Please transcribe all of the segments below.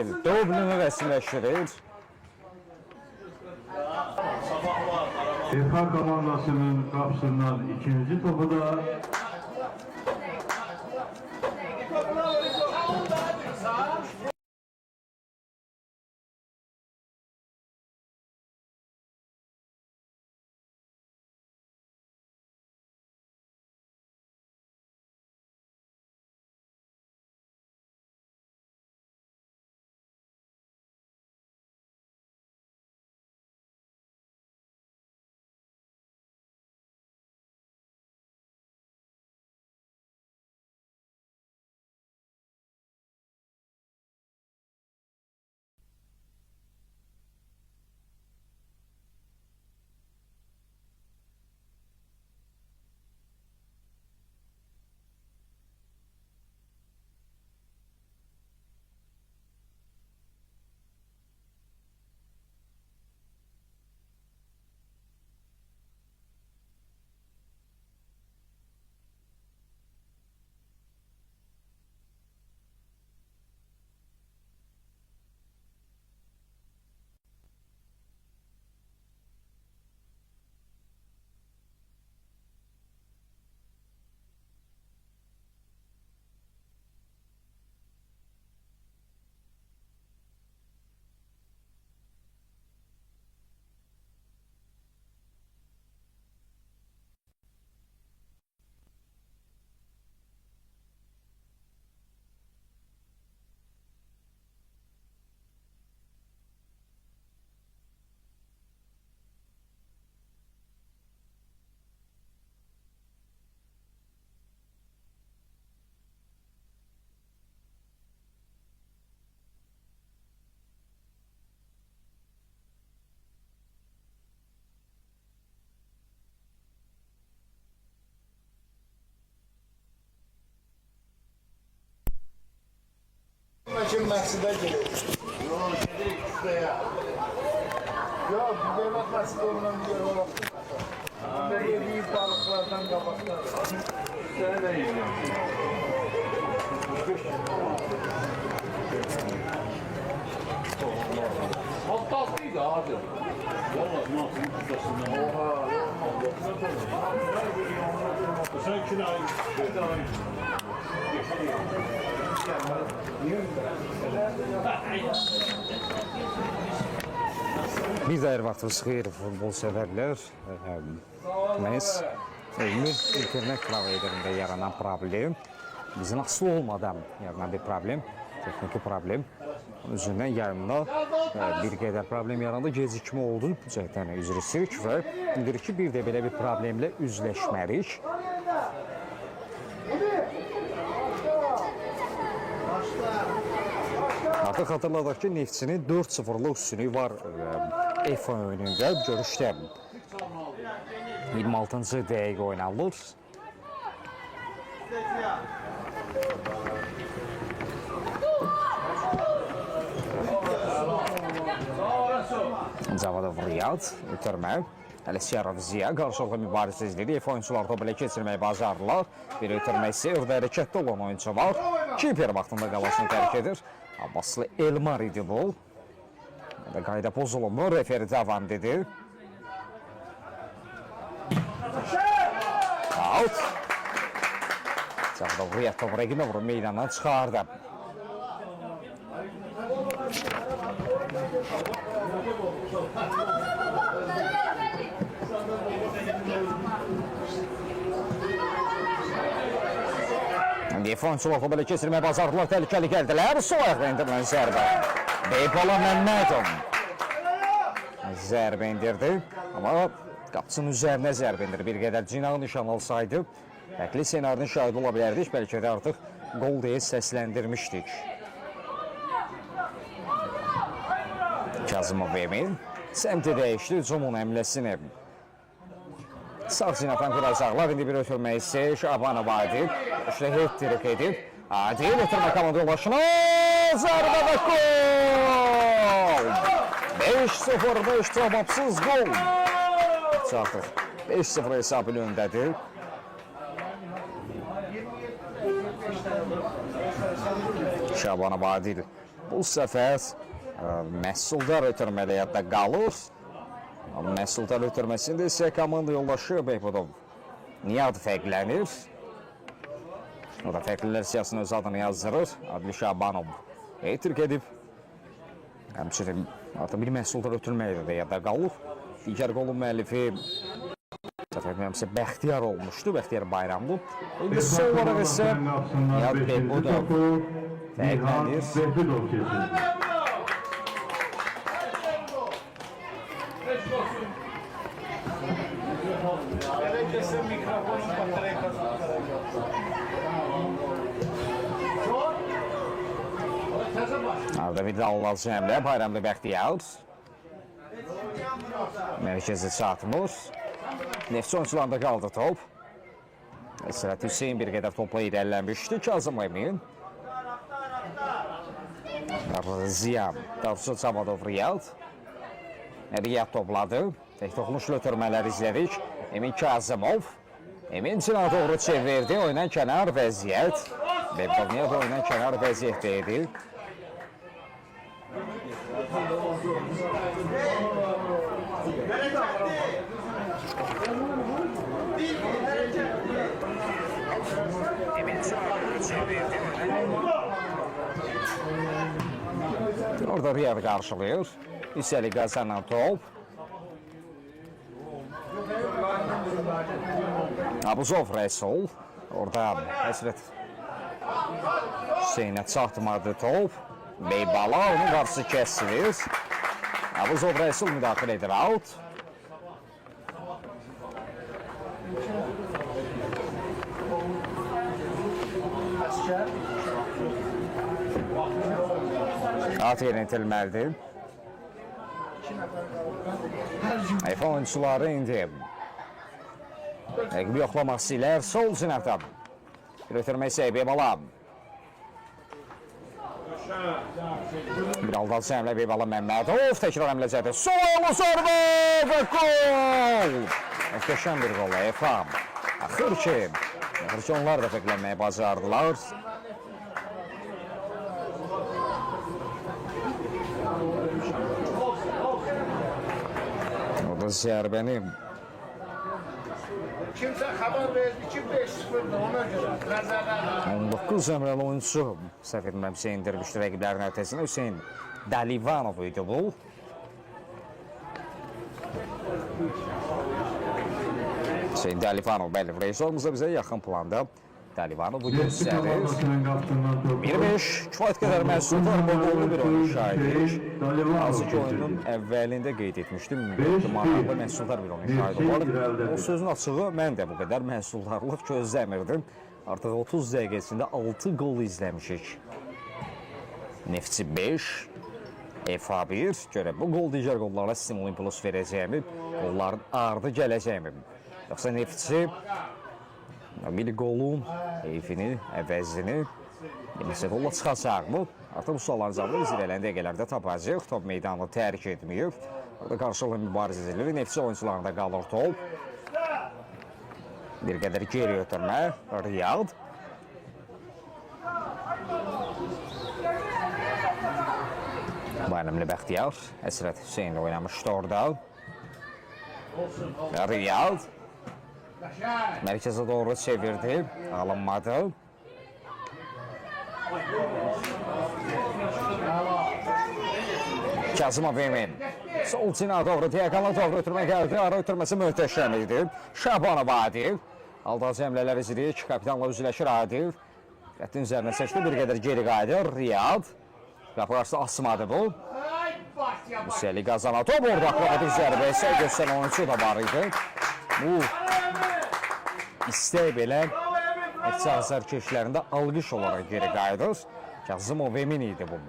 Dublini rəsmiləşdirir. FK komandasının qapısından ikinci topu da Kim Məqsədə gedir? Yox, gedir küçəyə. Yox, Dövlət Məqsədə ondan bir yerə baxdır. Onda yediyi balıqlardan qabaqlar. Küçəyə də yiyeceğim. Tatlıydı abi. Valla nasıl küçəsindən. Oha. Sen kirayı. Bir də hər vaxtınız xeyir futbol sevərlər. Biz ümumi internet providerində yaranan problem, bizin asılı olmadan yaranan bir problem, texniki problem. Üzündən yarımda bir qədər problem yarandı, gecikmə oldu, bu cəhətdən üzr istəyirik və bildirik ki, bir də belə bir problemlə üzləşmərik. Artıq xatırladıq ki, Neftçinin 4-0'lık üstünlüyü var F oyununda, görüşdə 26-cı dəqiqə oynanılır. Cavadov Riyad, ötürmə. Hələ Siyarov Ziya qarşılıqlı mübarizə izləyir. F oyuncular topu ilə keçirməyi bacarırlar. Bir ötürmə isə orada hərəkətdə olan oyuncu var. Kiper vaxtında qalasını tərk edir. Abbaslı Elmar idi bu. Qayda pozulunmu, referi davam dedi. Out. Cavadov Riyad topu rəqibə vurub meydandan çıxardı. Defonçular topu ilə keçirməyə bacardılar, təhlükəli gəldilər. Sol ayaqla indirilən zərbə. Beybola Məmmədov zərbə indirdi, amma qapısının üzərinə zərbə indirdi. Bir qədər cinağı nişan alsaydı, fərqli senarinin şahidi ola bilərdik, bəlkə də artıq qol deyə səsləndirmişdik. Kazımov Emin səmti dəyişdi, Cumun əmləsini sağ sinafdan quracaqlar. İndi bir ötürmə isə Şabanov Adil hat-trick edib. Adil ötürmə komanda yoldaşına zərbə və gol! 5-0, cavabsız gol. Artıq 5-0 hesabı öndədir. Şabanov Adil Bu səfər məhsuldar ötürməliyyətdə qalır. Məhsuldar ötürməsində isə komanda yoldaşı Behbudov Niyad fərqlənir. O da fərqlilər siyasının öz adını yazdırır. Adli Şabanov etirk edib. Həmçinin artıq bir məhsuldar ötürməkdə də yadda qalır. Digər qolun müəllifi Bəxtiyar olmuşdu, Bəxtiyar Bayramlı. Son olaraq isə Niyad Behbudov fərqlənir. Gerekirse mikrofonun bataryasını Arada bir dallar cəmlə, Bayramlı Bəxtiyar. Mərkəzi çatmır. Neftçi oyuncularında qaldı top. Əsrət Hüseyin bir qədər topla irələnmişdi. Kazım Emin. Ziya, Davşıl Çamadov Riyad. Riyad topladı. Tek toxunuşlu ötürmələr izlədik. Emin Kazımov. Emin Cina doğru çevirdi. Oynan kənar vəziyyət. Behbudov oynan kənar vəziyyətdəydi. Orada Riyad qarşılayır. Hüsəli qazanan top. Abuzov Rəsul. Orada Həsrət Hüseynə çatmadı top. Beybala onun qarşısı kəsilir. Abuzov Rəsul müdaxilə edir. Out. At yenitilməlidir. Eyfa oyuncuları indi rəqibi yoxlaması ilə sol cinəfdən bir ötürmək isə Beybala. Bir aldal səmlə Beybala Məmmədov təkrar əmləcədir. Sol zərbə və gol! Möhtəşəm bir qol Eyfa. Axır ki onlar da fərqlənməyi bacardılar. Orada zərbəni kimsə xəbər verdi ki 5-0'dır ona görə nəzərdən 19 əmrəli oyuncu səhv etməmsə indirmişdi rəqiblərin ötəsində. Hüseyin Dalivanov idi bu. Hüseyin Dalivanov bəli, rejissorumuzda bizə yaxın planda Dalivanov bu göstərir. 1-5 kifayət qədər məhsuldar qollu bir oyun şahidik. Azı ki oyunun əvvəlində qeyd etmişdim. Manada məhsuldar bir oyun şahidi var. O sözün açığı mən də bu qədər məhsuldarlıq gözləmirdim. Artıq 30 dəqiqəsində 6 qol izləmişik. Neftçi 5, Efa 1. Görə bu qol digər qollara stimul impuls verəcəyimi, qolların ardı gələcəyimi. Yoxsa Neftçi bir qolun heyfini, əvəzini neçə qolla çıxacaqmı? Artıq bu sualların cavabı biz irələn dəqiqələrdə tapacaq. Top meydanı tərk etməyib. Orada qarşılıqlı mübarizə edilir. Neftçi oyuncularında qalır top. Bir qədər geri ötürmə. Riyad. Bayramlı Bəxtiyar. Əsrət Hüseynlə oynamışdı orada. Riyad. Mərkəzə doğru çevirdi. Alınmadı. Kazımov Emin. Sol cinə doğru, Diyaqala doğru ötürmə gəldi. Ara ötürməsi möhtəşəm idi. Şabanov Adil. Alda cəmlələr izləyik. Kapitanla üzləşir Adil. Xəttin üzərinə çəkdi. Bir qədər geri qayıdır. Riyad. Qapı qarşısı asmadı bu. Hüseyli qazana top. Orada akrobatik zərbə isə göstərən oyuncu da var idi. Bu istək belə Neftçi azarkeşlərində alqış olaraq geri qayıdır. Kazımov Emin idi bu.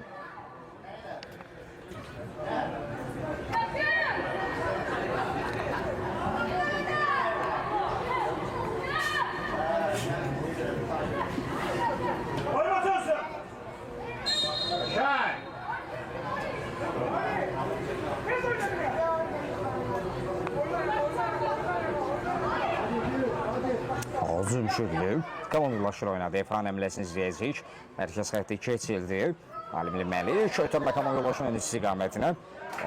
Zümşüdlü. Komandlaşır oynadı. Efran əmləsini izləyəcək. Mərkəz xətti keçildi. Alimli Məlik ötürmə komanda yoldaşının istiqamətinə.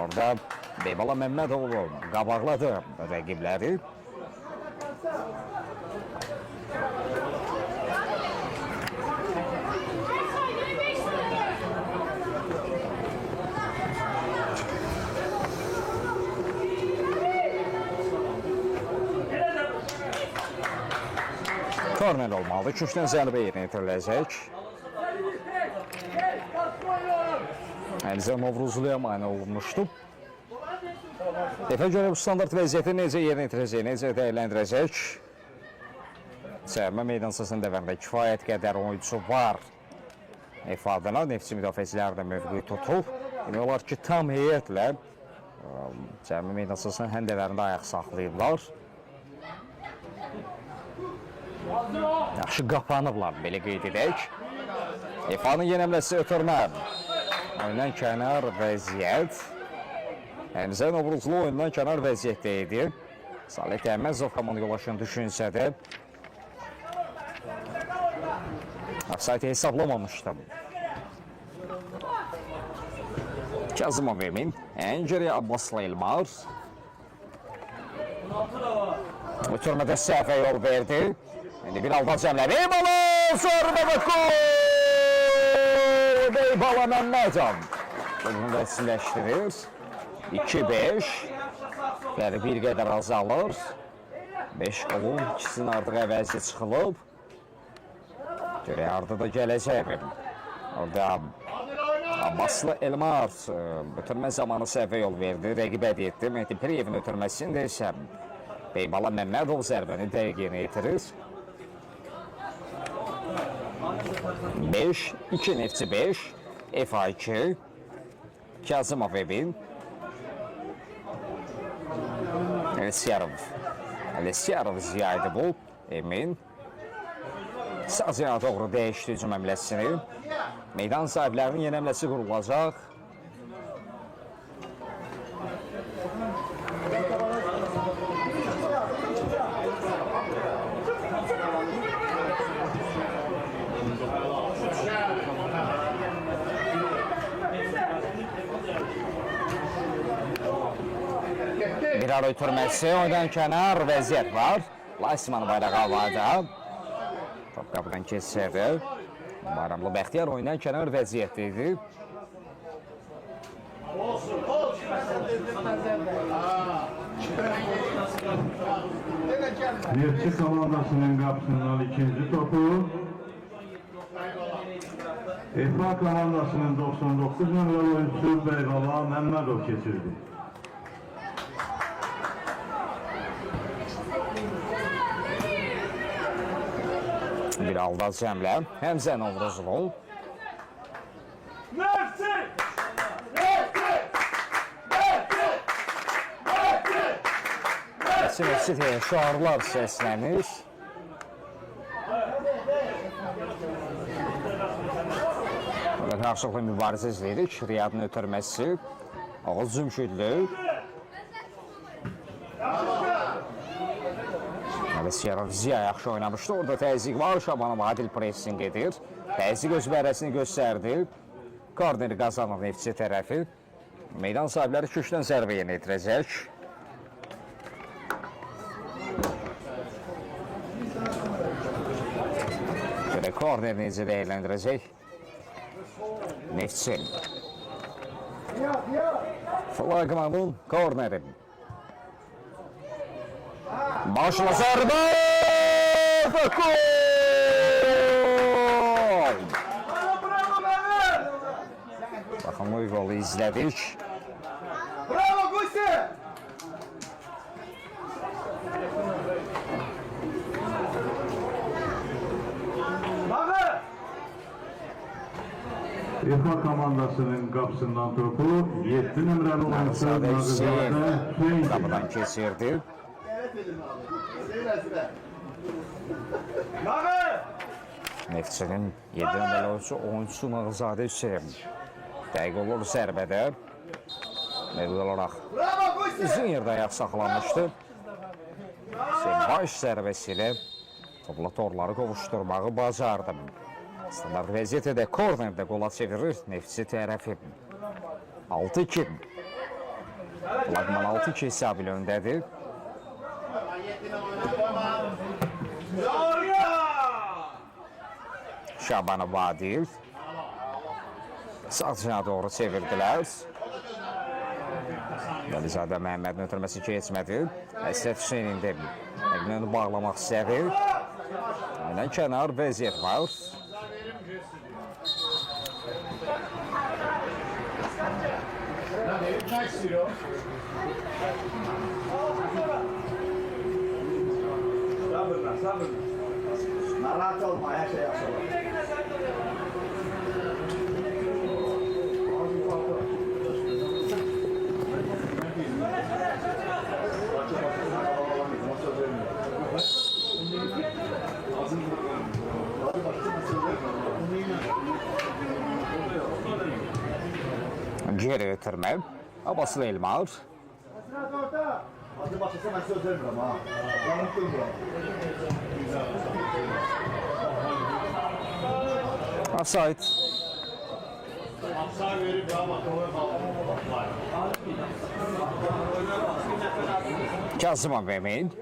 Orada Beybala Məmmədoğlu qabaqladı rəqibləri. Korner olmalı. Küçdən zərbə yerinə yetiriləcək. Əlizə Novruzluya mane olunmuşdu. Defə görə bu standart vəziyyəti necə yerinə yetirəcək, necə dəyərləndirəcək? Cərimə meydansasının dəvərində kifayət qədər oyuncu var. İfadına Neftçi müdafiəçiləri də mövqeyi tutub. Demək olar ki, tam heyətlə cərimə meydansasının həm dəvərində ayaq saxlayırlar. Yaxşı qapanıblar, belə qeyd edək. İfanın yenəmləsi ötürmə. Oyundan kənar vəziyyət. Həmzə Novruzlu oyundan kənar vəziyyətdə idi. Salih Təhməzov komanda yoldaşının düşünsədə ofsaytı hesablamamışdı. Kazımov Emin, Əncəri Abbaslı Elmar. Ötürmədə səhvə yol verdi. İndi bir aldan cəmlə. Beybala! Zərbə və gol! Beybala Məmmədov. Bunu da siləşdirir. 2-5. Yəni bir qədər azalır. 5 qolun ikisinin artıq əvəzi çıxılıb. Görək, arada da gələcək. Orada Abbaslı Elmar ötürmə zamanı səhvə yol verdi. Rəqib ədi etdi. Mehdi Piriyevin ötürməsində isə Beybala Məmmədov zərbəni dəqiq yerinə yetirir. 5-2 Neftçi 5, Efa 2, Kazımov Evin, Ələsiyarov Ziyaydı bu, Emin. Sazına doğru dəyişdi hücum əmləsini. Meydan sahiblərinin yeni əmləsi qurulacaq. Bir ara ötürməsi, oyundan kənar vəziyyət var. Laysman bayrağı havada. Top qapıdan keçirdi. Bayramlı Bəxtiyar oyundan kənar vəziyyətdə idi. Neftçi komandasının qapısından ikinci topu. Efa komandasının 99 nömrəli oyuncusu Beybala Məmmədov keçirdi. Bir alda cəmlə, Həmzə Novruzlu. Neftçi şuarlar səslənir. Burada qarşılıqlı mübarizə izləyirik. Riyadın ötürməsi, Oğuz Zümşüdlü. Ələsiyarov Ziya yaxşı oynamışdı. Orada təzyiq var. Şabanov adil pressing edir. Təzyiq öz bərəsini göstərdi. Korneri qazanır Neftçi tərəfi. Meydan sahibləri köşkdən zərbə yerinə yetirəcək. Görə korner necə dəyərləndirəcək? Neftçi. Flagmanın korneri. Başla zərbə və gol! Baxın, bu golu izlədik. Bravo, Gusti! Efa komandasının qapısından topu 7 nömrəli oyuncu Hüseyin qapıdan keçirdi. Neftçinin 7 nömrəli oyuncusu Nağızadə Hüseyin. Dəqiq olur zərbədə. Mövqe olaraq uzun yerdə ayaq saxlanmışdı. Hüseyin baş zərbəsi ilə topla torları qovuşturmağı bacardı. Standart vəziyyətdə də kornerdə qola çevirir Neftçi tərəfi. 6-2. Flagman 6-2 hesab ilə öndədir. Şabanov Adil. Sağ cına doğru çevirdilər. Dəlizadə Məhəmmədin ötürməsi keçmədi. Əsrət Hüseynin də onu bağlamaq istədi. Aynen kənar vəziyyət var. Narahat olma, her şey yapalım. Geri ötürmə. Abbasıl Elmar. Hadi başlasa ben söz vermiyorum ha. Yanıttım bura. Offside. Hapsa verip ya bakalım. Kazımov Emin.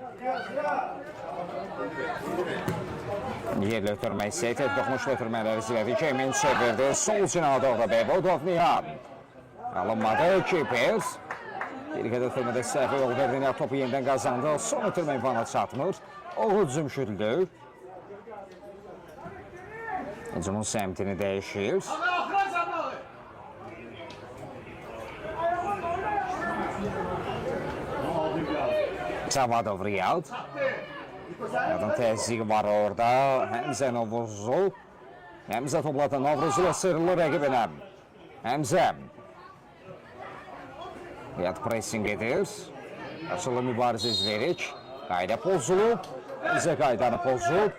Yerli ötürmə istəyir. Toxunuş ötürmələri izlədik. Emin çevirdi. Sol cinada orada Beyvodov Nihan. Alınmadı. Kiper. Bir qədər ötürmədə səhvə yol verdi. Topu yenidən qazandı. Son ötürmə imkana çatmır. Oğuz Zümşüdlü. Hücumun səmtini dəyişir. Savadov Riyad. Riyadın təzyiqi var orada. Həmzə Novruzlu. Həmzə topladı. Novruzlu sırlı rəqibinə. Həmzə. Riyad pressing edir. Açılı mübarizə izləyirik. Qayda pozulub. Bizə qaydanı pozulub.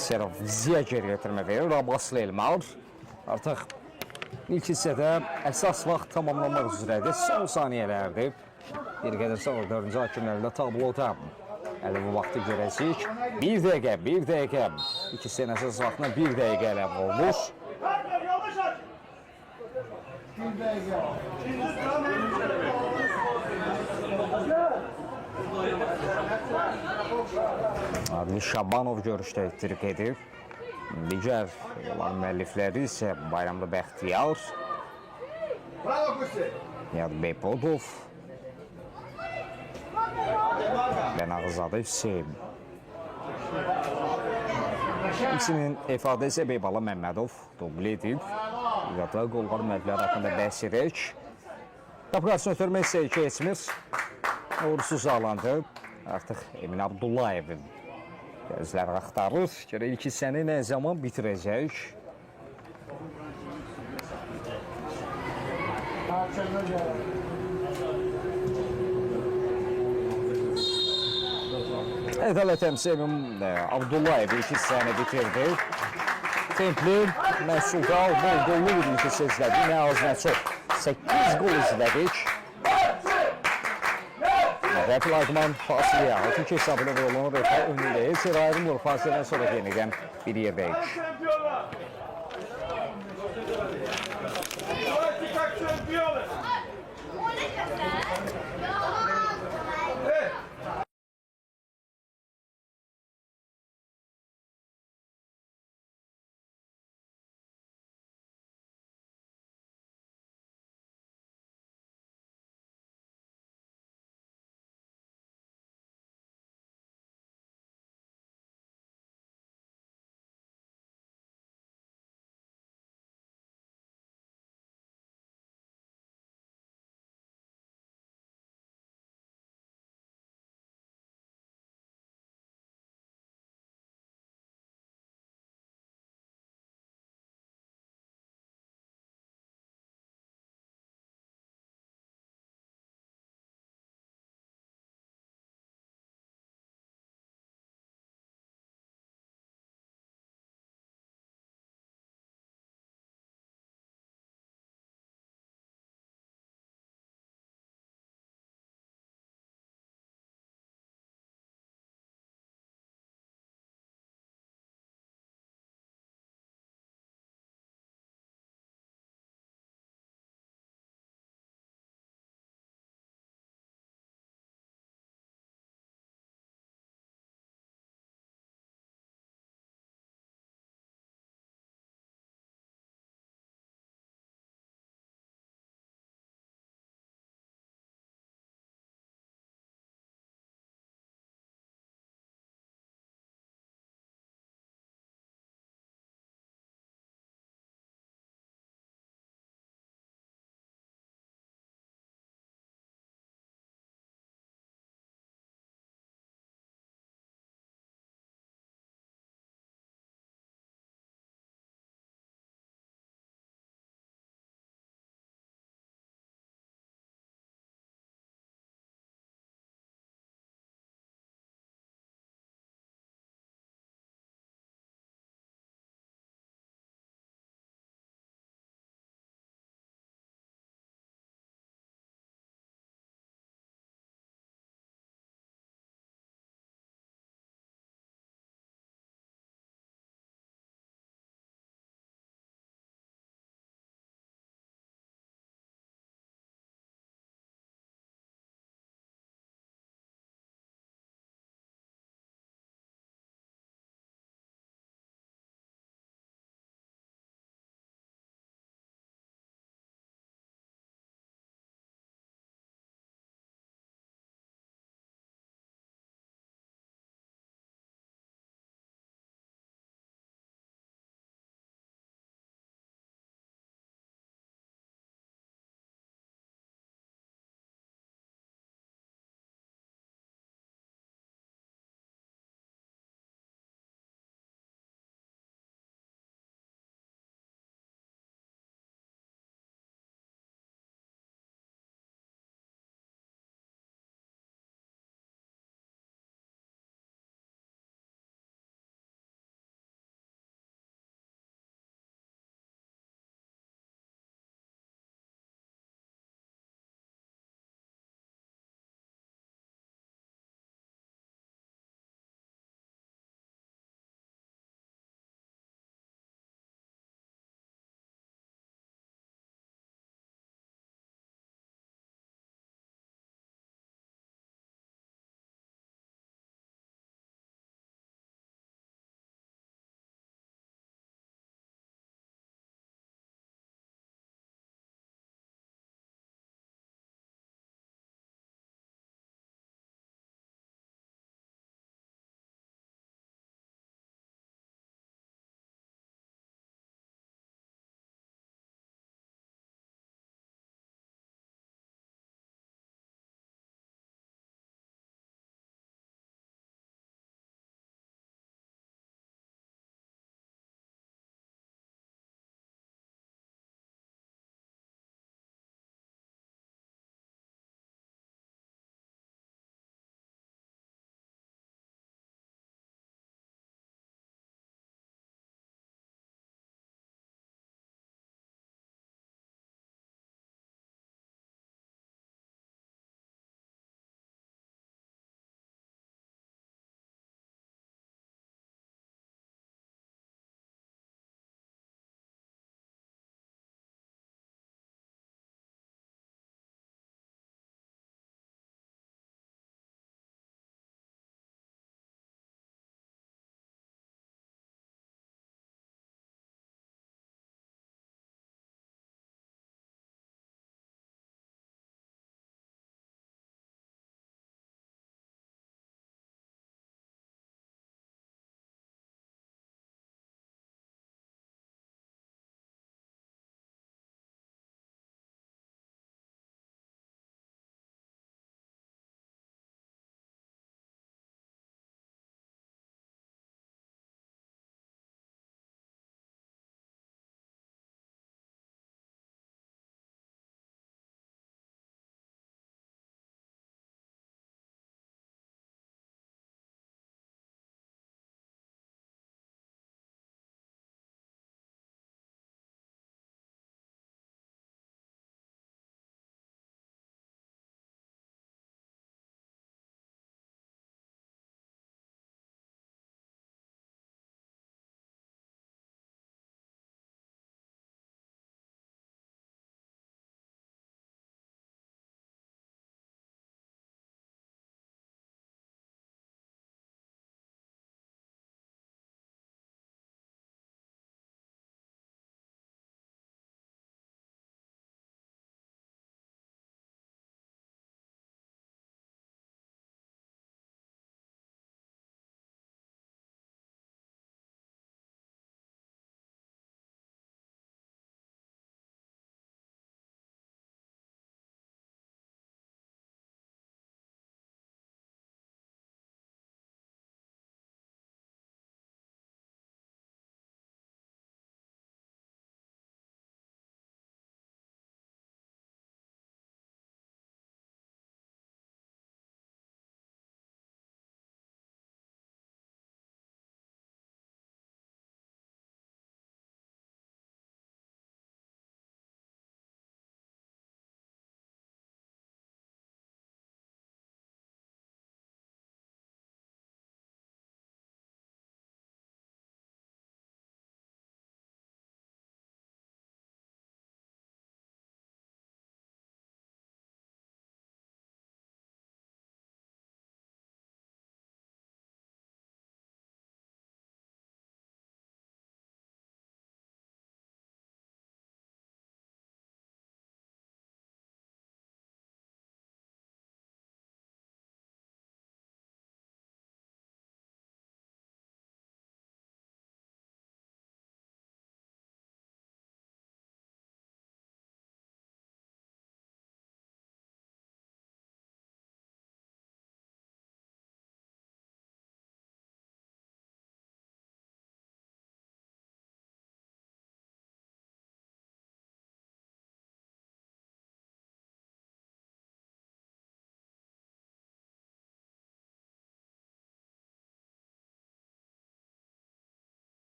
Serov Ziya geri götürmə verir. Abbaslı Elmar. Artıq ilk hissədə əsas vaxt tamamlanmaq üzrədir. Son saniyələrdir. Bir qədər sonra 4-cü hakimlərlə tabloda hələ bu vaxtı görəcəyik. 1 dəqiqə. İkisinin əsas vaxtına 1 dəqiqə ələv olmuş. Adil Şabanov görüşdə ittirik edir. Digər olan müəllifləri isə Bayramlı Bəxtiyar, Niyad Beypodov və Nağızadə Hüseyin. İkisinin ifadəsi Beybala Məmmədov dubl edib. İzada qolqar müəllifləri haqqında bəhs edək. Qapıqasını ötürmək isə keçmir. Uğursuz alandı. Artıq Emin Abdullayevin gözləri axtarır. Görə ilk hissəni nə zaman bitirəcək? Ədalət əmsi Emin Abdullayev ilk hissəni bitirdi. Templi, Məsulqal, bol qollu bir ilk hissə izlədik. Nə az, nə çox. 8 qol izlədik. Və Flagman fasiləyə 6-2 hesabına vurulunur. Önündə heç yer ayrılmır. Fasilədən sonra yenidən bir yerdəyik.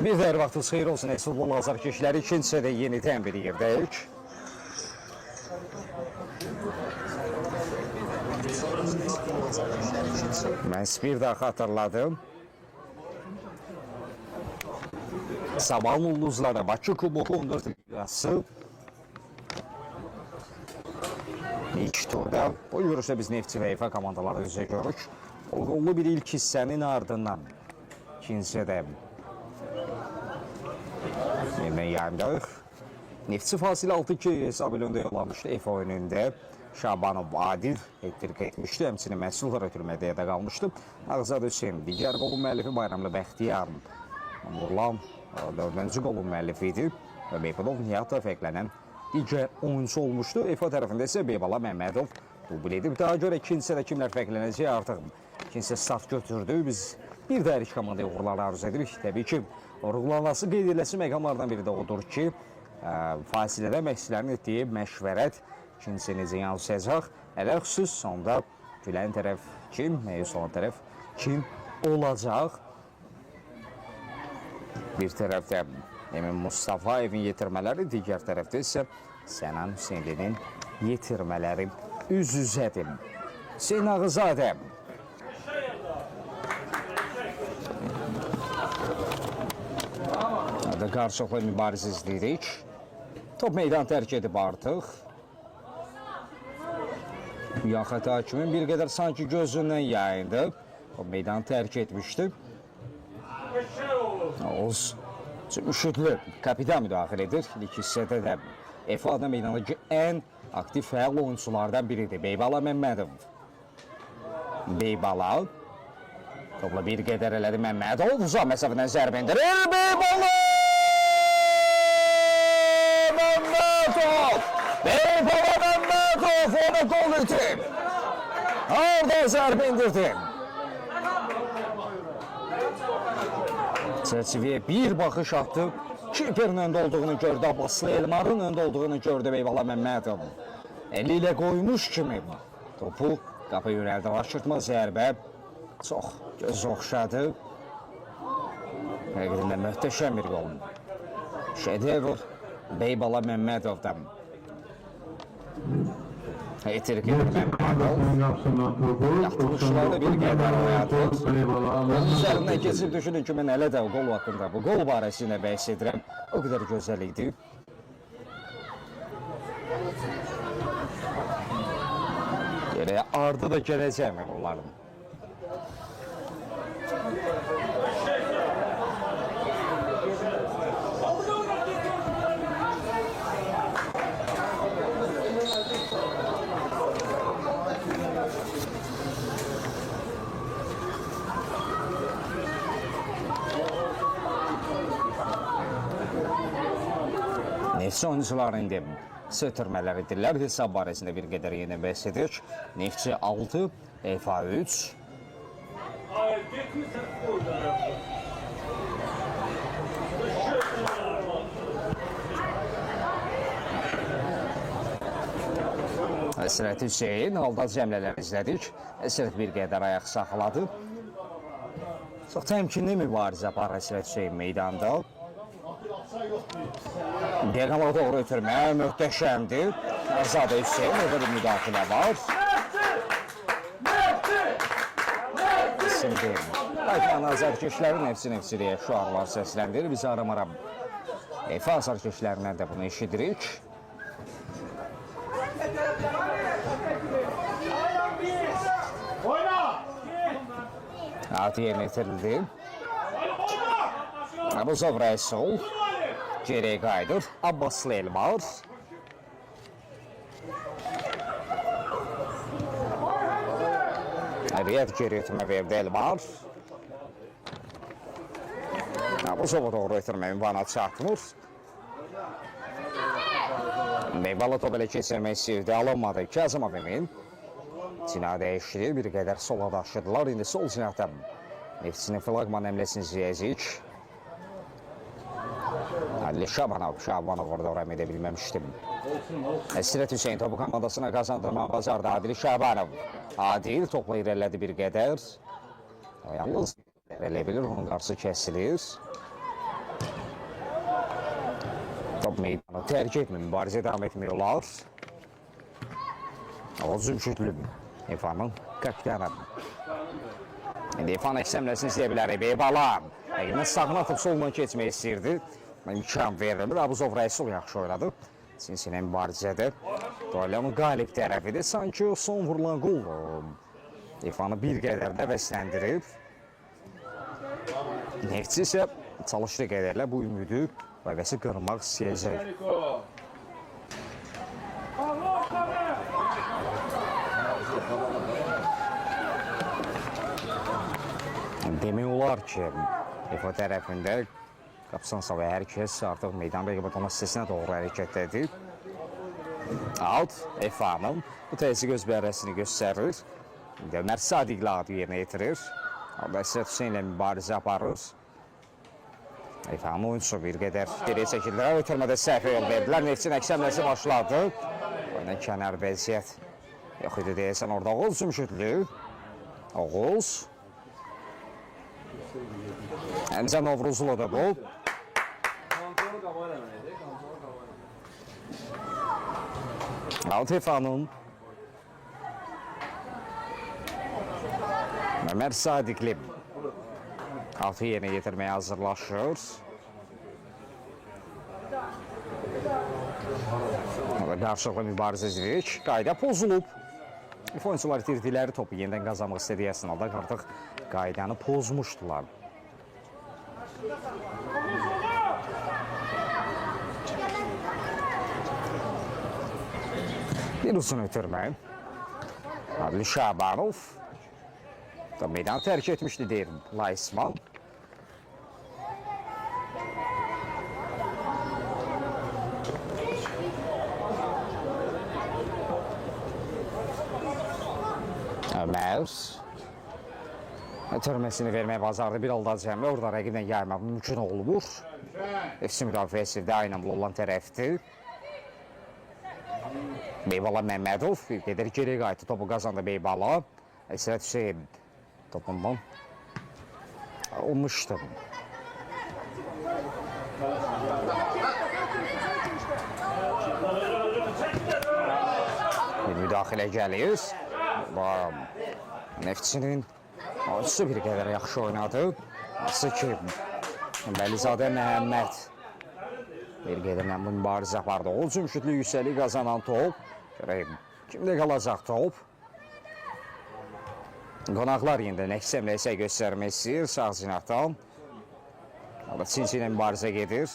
Bir də vaxtınız xeyir olsun, futbol azarkeşləri ikincisi də yenidən bir yerdəyik. Mən bir daha xatırladım. Sabahın ulduzları Bakı Kuboku 14 liqası. İlk turda bu görüşdə biz Neftçi və EFA komandaları üzrə görürük. Uğurlu bir ilk hissənin ardından ikincisi də yenidən yayımdayıq. Neftçi fasili 6-2 hesab ilə öndə yollamışdı EFA oyununda. Şabanov Adil ettirik etmişdi, həmçinin məhsullar ötürmədə də qalmışdı. Ağzad Hüseyin digər qolun müəllifi Bayramlı Bəxtiyar Nurlan 4-cü qolun müəllifi idi və Beypudov Niyatov əklənən digər oyuncu olmuşdu. EFA tərəfində isə Beybala Məmmədov dubl edib. Daha görə ikincisi kimlər fərqlənəcək artıq. İkincisi start götürdü. Biz bir də ərik komandaya uğurlar arzu edirik. Təbii ki, uğurlanması qeyd ediləsi məqamlardan biri də odur ki, fasilədə məşqçilərin etdiyi məşvərət ikincisi necə yansıyacaq. Ələ xüsus sonda gülən tərəf kim, məyus olan tərəf kim olacaq. Bir tərəfdə Emin Mustafayevin yetirmələri, digər tərəfdə isə Sənan Hüseynlinin yetirmələri üz-üzədir. Hüseyn Ağızadə. Qarşılıqlı mübarizə izləyirik. Top meydan tərk edib artıq. Yaxət hakimin bir qədər sanki gözündən yayındı. O meydanı tərk etmişdi. Oğuz Müşüdlü kapitan müdaxilə edir. İlk hissədə də EFA-da meydandakı ən aktiv fəal oyunculardan biridir. Beybala Məmmədov. Beybala. Topla bir qədər elədi Məmmədov. Uzaq məsafədən zərbə endirir. Beybala! Məmmədov! Beybala Məmmədov! Ona gol etdi. Orada zərbə indirdi. Çərçivəyə bir baxış atdı. Kiperin öndə olduğunu gördü. Abbaslı Elmarın öndə olduğunu gördü Beybala Məmmədov. Eli ilə qoymuş kimi topu qapı yönəldi. Aşırtma zərbə çox göz oxşadı. Həqiqətən də möhtəşəm bir qol. Şedevr Beybala Məmmədovdan. Etirik edir Məmmədov. Yaxtılışlarda bir qədər oyatır. Onun üzərindən keçib düşünün ki, mən hələ də qol haqqında bu qol barəsində bəhs edirəm. O qədər gözəl idi. Yerə ardı da gələcək onların. Neftçi oyuncuların indi sötürmələr edirlər. Hesab barəsində bir qədər yeni bəhs edir. Neftçi 6, EFA 3. Əsrət Hüseyin, halda cəmlələr izlədik. Əsrət bir qədər ayaq saxladı. Çox təmkinli mübarizə apar Əsrət Hüseyin meydanda. Diagonala doğru ötürmə möhtəşəmdir. Azadə Hüseyin, orada bir müdaxilə var. Şimdi Qayıtman azarkeşlərin nefsi deyə şuarlar səsləndirir. Biz aram-aram EFA azarkeşlərindən də bunu eşidirik. Atı yerinə itirildi. Abuzov Rəsul geriyə qayıdır. Abbaslı Elmar. Riyad geri ötürmə verdi Elmar. Abuzova doğru ötürmə ünvana çatmır. Beybala top elə keçirmək istəyirdi, alınmadı. Kazımov Emin. Cina dəyişdirir, bir qədər sola daşıdılar. İndi sol cinahda Neftçinin flagman əmləsini izləyəcəyik. Ali Şabanov orada uğram edə bilməmişdim. Əsrət Hüseyin topu komandasına qazandırmaq bacardı. Adil Şabanov. Adil topla irəlilədi bir qədər. Yalnız irələ bilir, onun qarşısı kəsilir. Top meydanı terk etmir, mübarizə devam etmək olar. O Zümşüdlü İfanın kapitanı. İndi İfan əksəmləsini istəyə bilər. Beybala. Əgərindən sağına atıb solundan keçmək istəyirdi. İmkan verilir. Abuzov Rəisul yaxşı oynadı. Sinsinə mübarizədə. Dualyonun qalib tərəfidir. Sanki o son vurulan qol İfanı bir qədər də bəsləndirib. Neftçi isə çalışdığı qədərlə bu ümidi vəbəsi qırmaq istəyəcək. Demək olar ki, EFA tərəfində qapısan savı hər kəs artıq meydan rəqabət hissəsinə doğru hərəkətlədir. Out EFA-nın bu təzyiq öz bərəsini göstərir. Ömər Sadiqlə adı yerinə yetirir. Əsrət Hüseynlə mübarizə aparır. EFA-nın oyuncusu bir qədər geriyə çəkildilər. Ötürmədə səhvə yol verdilər. Neftçinin əksəmləsi başladı. Oyundan kənar vəziyyət yox idi deyəsən orada. Oğuz Zümşüdlü. Oğuz. Həmzə Novruzlu da bu. Altefanın Ömər Sadiqli altı yerinə yetirməyə hazırlaşır. Qarşılıqlı mübarizə izləyirik. Qayda pozulub. Oyuncular itirdikləri topu yenidən qazanmaq istədiyi əsnada artıq qaydanı pozmuşdular. Bir uzun ötürmə. Adli Şabanov da meydanı tərk etmişdi deyir Laisman. Ömər ötürməsini verməyə bazardı. Bir halda cəmi orada rəqibdən yaymaq mümkün olunur. FC müdafiəsi də aynən olan tərəfdir. Beybala Məmmədov bir qədər geri qayıtdı. Topu qazandı Beybala. Əsrət Hüseyn topundan olmuşdu. Bir müdaxilə gəlir. Neftçinin oyuncusu bir qədər yaxşı oynadı. Nasıl ki, Bəlizadə Məhəmməd bir qədər mübarizə apardı. O Zümşüdlü yüksəlik qazanan top. Kimdə qalacaq top? Qonaqlar yenidən əksəmlə isə göstərmək istəyir. Sağ cinahdan. Çinçi ilə mübarizə gedir.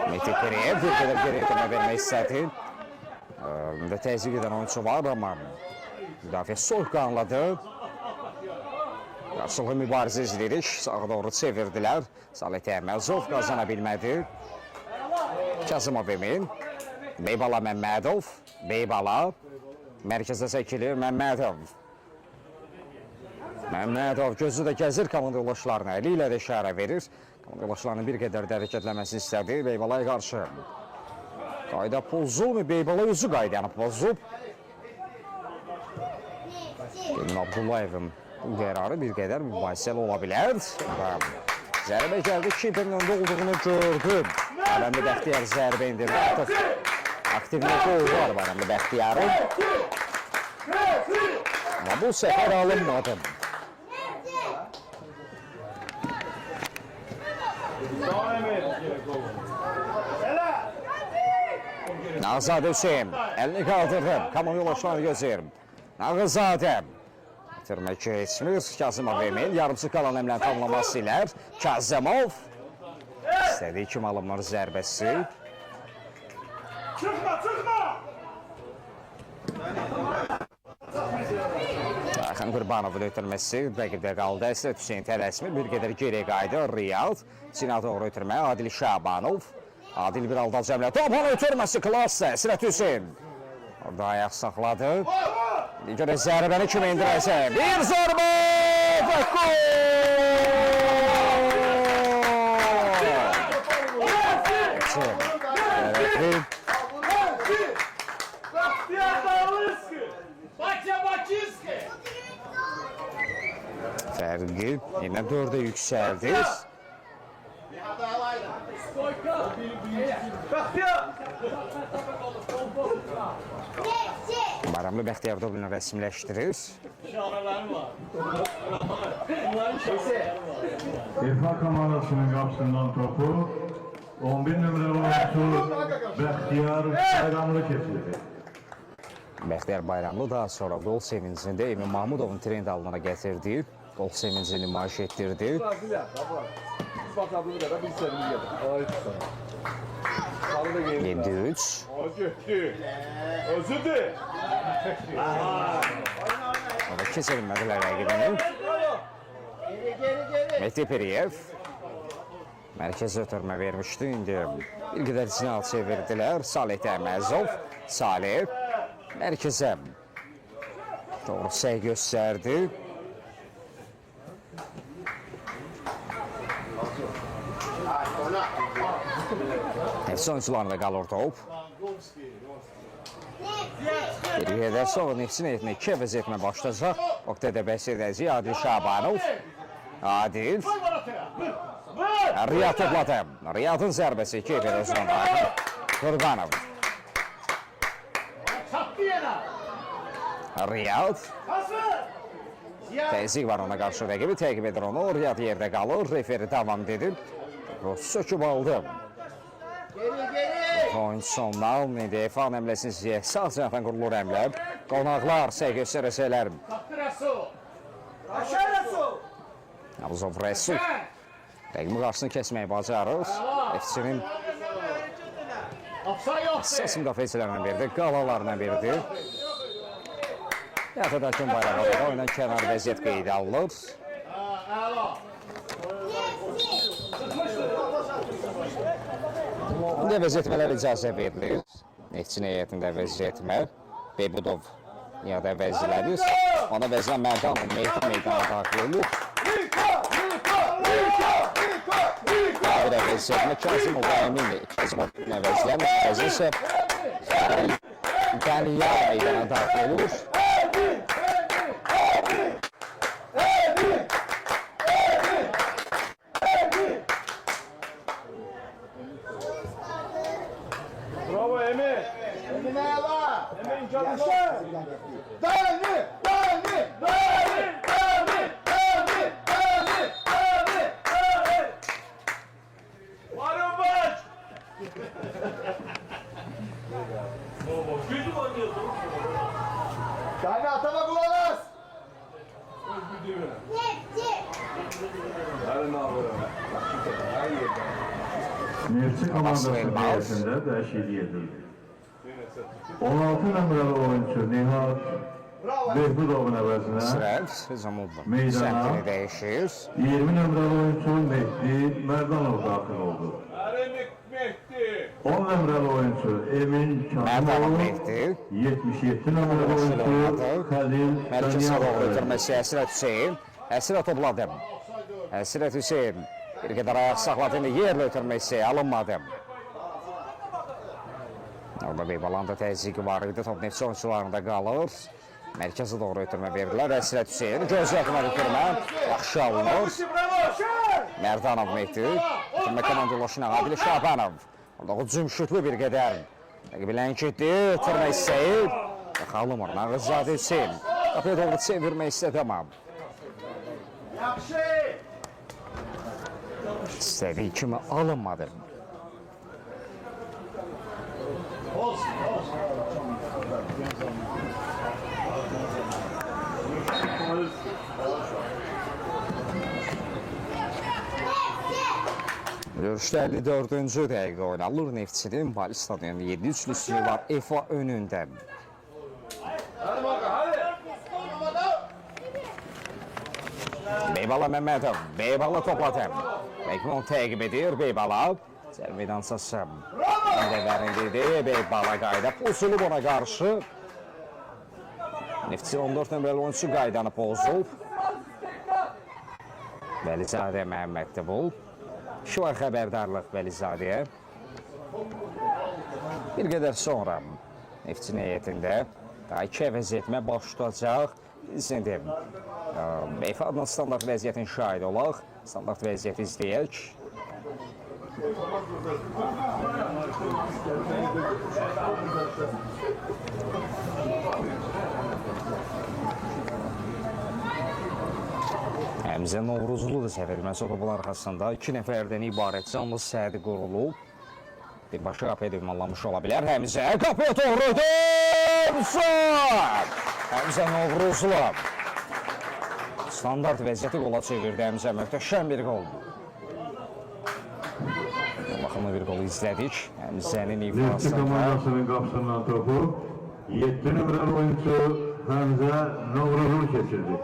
Mehdi Qiriyev bir qədər geri etmə vermək istədi. Təzyiq edən oyuncu var, amma müdafiə soğuqqanladı. Qarşılıqlı mübarizə izləyirik. Sağa doğru çevirdilər. Salih Təhməzov qazana bilmədi. Kazımov Emin. Beybala Məmmədov. Beybala. Mərkəzdə çəkilir Məmmədov. Məmmədov gözü də gəzir komanda yoldaşlarına. Əli ilə də işarə verir. Komanda yoldaşlarının bir qədər də hərəkətlənməsini istədi. Beybalaya qarşı. Qayda pozulmu? Beybala özü qaydanı pozub. Gelin Abdullayevin bu qərarı bir qədər mübahisəli ola bilər. Zərbə gəldi, kiperin öndə olduğunu gördüm. Ələmli Bəxtiyar zərbə indirdi. Artıq aktivli qol var Ələmli Bəxtiyarın. Amma bu səfər alınmadı. Nağızadə Hüseyin əlini qaldırıb. Komanda yoldaşlarını gözləyir. Nağızadə bitirmə keçmir. Kazımov Emin yarımçı qalan əmlən tamlaması ilə Kazımov istədiyi kimi alınmır zərbəsi. Çıxma! Ayxan Qurbanovun ötürməsi rəqibdə qaldı. Əsrət Hüseyin tələsmir. Bir qədər geri qaydı. Riyad. Çinə doğru ötürmə. Adil Şabanov. Adil bir halda cəmlə. Topun ötürməsi klassə. Əsrət Hüseyin. Orada ayaq saxladı. Görə zərbəni kimi indirəcək. Bir zərbə! Və gol! Fərqi yenə 4-ə yüksəldi. Bayramlı Bəxtiyar Doblini rəsmiləşdirir. İrfa komandasının qapısından topu 11 nömrəli oyuncu Bəxtiyar Bayramlı keçirdi. Bəxtiyar Bayramlı daha sonra gol sevincində Emin Mahmudovun trend alınana gətirdiyi gol sevincini nümayiş etdirdi. Batadığını qədər bir sevindi gəlir. Ay tutsan. 7-3. O getdi. Özüdür. Orada keçirilmədilər rəqibini. Mehdi Periyev mərkəz ötürmə vermişdi. İndi bir qədər sinyal çevirdilər. Salih Təməzov. Salih mərkəzə doğru səy göstərdi. Nefsi oyuncularında qalır top. Bir yerdə sonra Nefsin heyətinə 2 əvəz etmə başlayacaq. Oqtayda bəhs edəcək Adil Şabanov. Adil. Riyad topladı. Riyadın zərbəsi 2-1 özünə daxil. Qurbanov. Riyad. Təzyiq var ona qarşı rəqibi. Təqib edir onu. Riyad yerdə qalır. Referi davam edir. Söküb aldı. Oyun sondan indi Efan əmləsini sizə sağ cəhətdən qurulur əmlə. Qonaqlar səy göstərəcəklər. Abuzov Rəsul. Rəqimi qarşısını kəsməyi bacarır. FC-nin əsas müdafiəçilərindən biridir. Qalalarından biridir. Yatadakın bayrağı oyundan kənar vəziyyət qeydə alınır. İndi əvəzətmələr icazə verilir. Neftçin heyətində əvəzətmə. Bebudov ya da əvəzilədir. Ona vəzilən Mərdanov Mehdi meydana daxil olur. Bir əvəzətmə Kazımov və Əmin Kazımov əvəzilən. Əvəzi isə Qəniya meydana daxil olur. Bravo Emin. Emin Ayala. Emin canım. Dani. Varım baş. Gücüm oynuyorsun. Dani atama kulak as. Hadi ne yapalım? Neftçi komandasının heyətində dəyişiklik edildi. 16 nömrəli oyuncu Nihat Behbudovun əvəzinə Sırəv Hücumuldu. Meydana. Səmtini dəyişir. 20 nömrəli oyuncu Mehdi Mərdanov daxil oldu. Mehdi. 10 nömrəli oyuncu Emin Mərdanov Kazımov, Mehdi. 77 nömrəli oyuncu Xəlil Mərkəzə doğru Daniyanov. ötürməsi Əsrət Hüseyin. Əsrət topladı. Əsrət Hüseyin bir qədər ayaq saxladı. İndi yerlə ötürməsi alınmadı. Orada Beybalanda təzyiqi var idi. Top Nefsi oyuncularında qalır. Mərkəzə doğru ötürmə verirlər. Əsrət Hüseyin gözlətmə ötürmə. Yaxşı alınır. Mərdanov Mehdi. Ötürmə komandolaşına Adil Şabanov. Orada o cümşütlü bir qədər. Bilən getdi. Ötürmə istəyib. Alınmır. Nağızzadə Hüseyin. Qapıya doğru çevirmək istədi amma. İstədiyi kimi alınmadı. Görüşdə 54-cü dəqiqə oynanılır. Neftçinin Bali stadionunda 7-3 üstünlüyü var EFA önündə. Beybala Məmmədov, Beybala topladı. Rəqib onu təqib edir, Beybala. Cəlmeydan səsəm. Dəvərindirdi, Beybala qayda pozulub ona qarşı. Neftçi 14 nömrəli oyuncu qaydanı pozub. Bəlizadə Məhəmməddir bu. Şu var xəbərdarlıq Bəlizadəyə. Bir qədər sonra Neftçinin heyətində daha 2 əvəz etmə başlayacaq. Biz indi EFA adına standart vəziyyətin şahidi olaq. Standart vəziyyəti izləyək. Həmzə Novruzludur səvirilməsi bunun arxasında 2 nəfərdən ibarət canlı sədi qurulub. Birbaşa qapıya düymanlamış ola bilər. Həmzə qapıya doğrudur. Həmzə Novruzlu. Standart vəziyyəti qola çevirdi Həmzə. Möhtəşəm bir qol. Baxımlı bir qolu izlədik. Həmzənin Neftçi ifasında. komandasının qapısından topu 7 nömrəli oyuncu Həmzə Novruzlu keçirdi.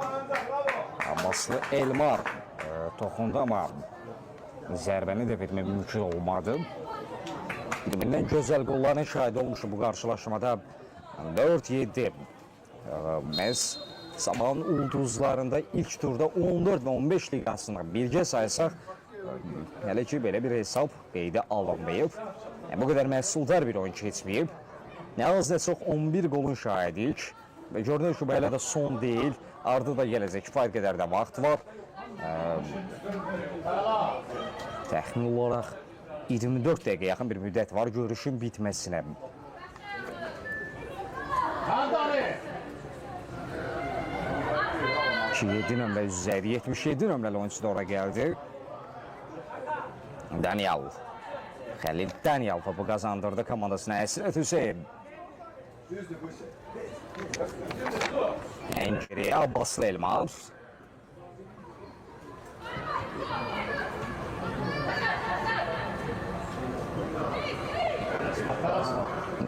Abbaslı Elmar toxundu, amma zərbəni dəf etmək mümkün olmadı. Birbirindən gözəl qolların şahidi olmuşu bu qarşılaşmada 4-7. Məhz sabahın ulduzlarında ilk turda 14 və 15 liqasını birgə saysaq, hələ ki belə bir hesab qeydə alınmayıb. Bu qədər məhsuldar bir oyun keçməyib. Nə az nə çox 11 qolun şahidiyik. Və görünür ki, belə də son deyil. Ardı da gələcək, kifayət qədər də vaxt var. Təxmin olaraq 24 dəqiqə yaxın bir müddət var görüşün bitməsinə. 7 nömrə üzəri, 77 nömrəli oyuncu da ora gəldi. Daniel. Xəlil Daniel topu qazandırdı komandasına. Əsrət Hüseyin. Ən geriyə Abbaslı Elmar.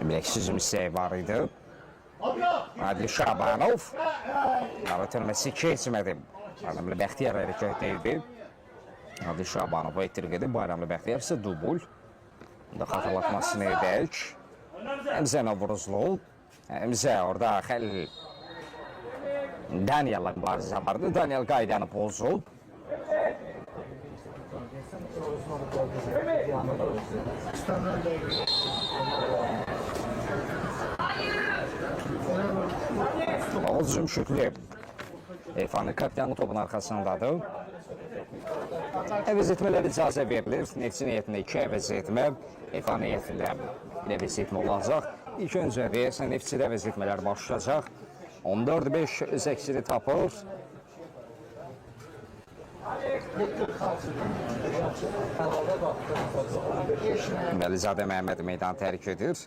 Biləksiz müstəyi var idi. Adil Şabanov. Ötürməsi keçmədi. Bayramlı Bəxtiyar hərəkət edildi. Adil Şabanov etdirgədi. Bayramlı Bəxtiyar isə dubul. Xatırlatmasını edək. Həmzə Novruzlu. Həmzə orada Xəlil Daniel'la mübarizə vardı. Daniel qaydanı pozub. Oğuz Cümşüklü Eyfanı kapitanı topun arkasındadır. Əvəz etmələr icazə verilir. Neftçi niyyətində 2 əvəz etmə. Eyfanı niyyətində bir əvəz etmə olacaq. İlk öncə deyəsən neftçidə əvəz etmələr başlayacaq. 14-5 öz əksini tapır. Məlizadə Məhəmməd meydan tərk edir.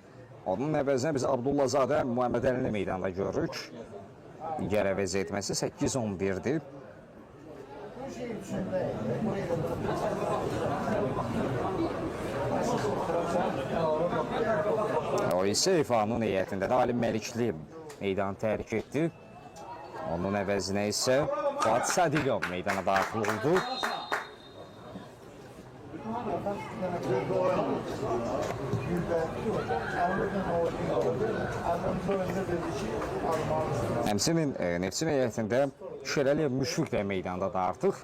Onun əvəzinə biz Abdullazadə Muhammed Əlini meydanda görürük. Digər əvəz etməsi 8-11'dir. O isə İfanın heyətində də Alim Məlikli meydan tərk etdi. Onun əvəzinə isə Fuad Sadiqov meydana daxil oldu. Həmçinin Neftçi heyətində Şirəliyev Müşfiq də meydanda artıq.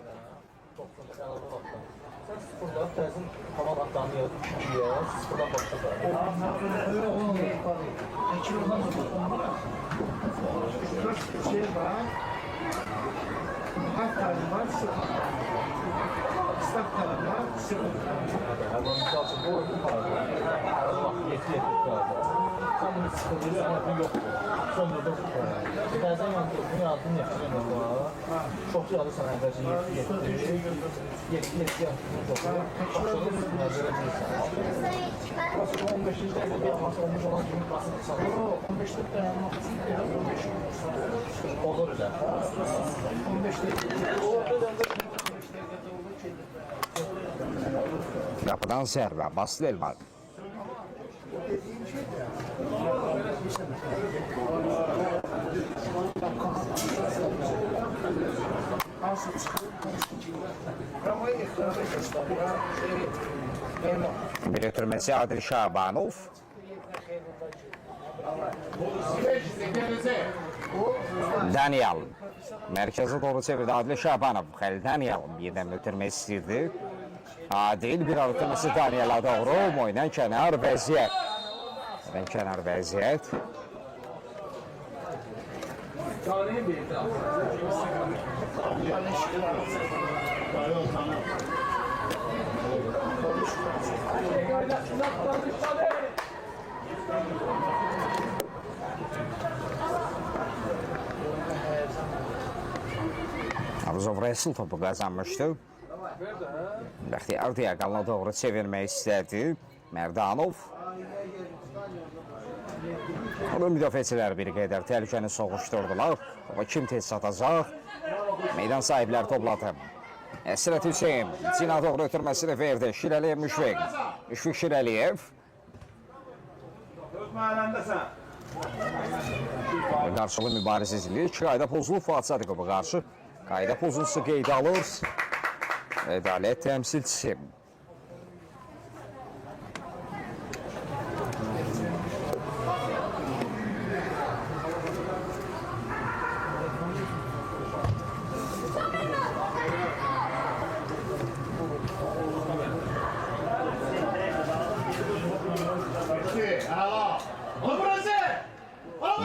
Bəzən yandırıqın yardım neftçinin var. Çox yazırsan əvvəlcə 7 yaxın çoxu. Başladı üstünə görə bilirsən. 15-ci dəqiqə bir yaxası olmuş olan kimi basıb sanır. 15 dəqiqə dayanmaq üçün olur elə. 15 dəqiqə. Qapıdan zərbə, Abbaslı Elmar. Bir ötürməsi Adil Şabanov. Daniel. Mərkəzə doğru çevirdi Adil Şabanov. Xəlil Daniel birdən ötürmək istəyirdi. Adil bir ötürməsi Daniel'a doğru. Oyundan kənar vəziyyət. Kənar vəziyyət. Aruzov Resul topu qazanmışdı. Bəxtiyar Diaqalına doğru çevirmək istədi. Merdanov. Onun müdafiəçilər bir qədər təhlükəni soğuşdurdular. Ama kim tez satacaq? Meydan sahibləri topladı. Əsrət Hüseyin Cina doğru ötürməsini verdi. Şirəliyev Müşfiq. Müşfiq Şirəliyev. Öz məhəlləndəsən. Qarşılı mübarizəsizlik. Qayda pozulub Fuad Sadiqova qarşı. Qayda pozulsa qeydə alır. Ədalət təmsilçisi.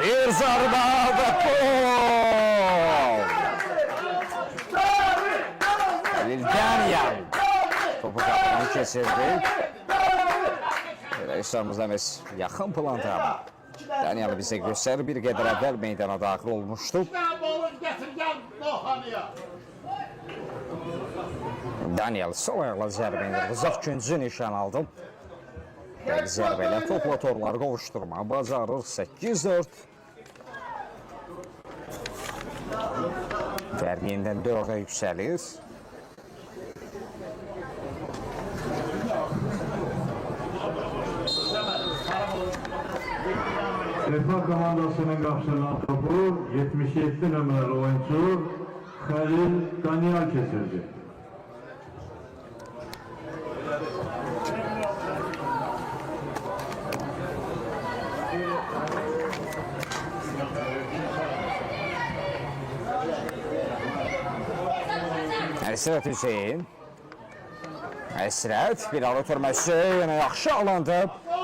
Bir zarba ve gol! Daniel topu kapını kesildi. Reislerimizden biz yakın planda Daniel bize gösterir, bir qədər əvvəl meydana daxil olmuşdu. Daniel sol ayaqla zərbə indirdi. Uzaq güncü nişan aldı. Zərbələ topla torları qovuşturma bacarır. 8-4. Fərq yenidən 4'ə yüksəlir. Sefa komandasının qapısından topu 77 nömrəli oyuncu Xəlil Daniel kesildi. Əsrət Hüseyin. Əsrət bir al ötürməsi yenə yaxşı alındı.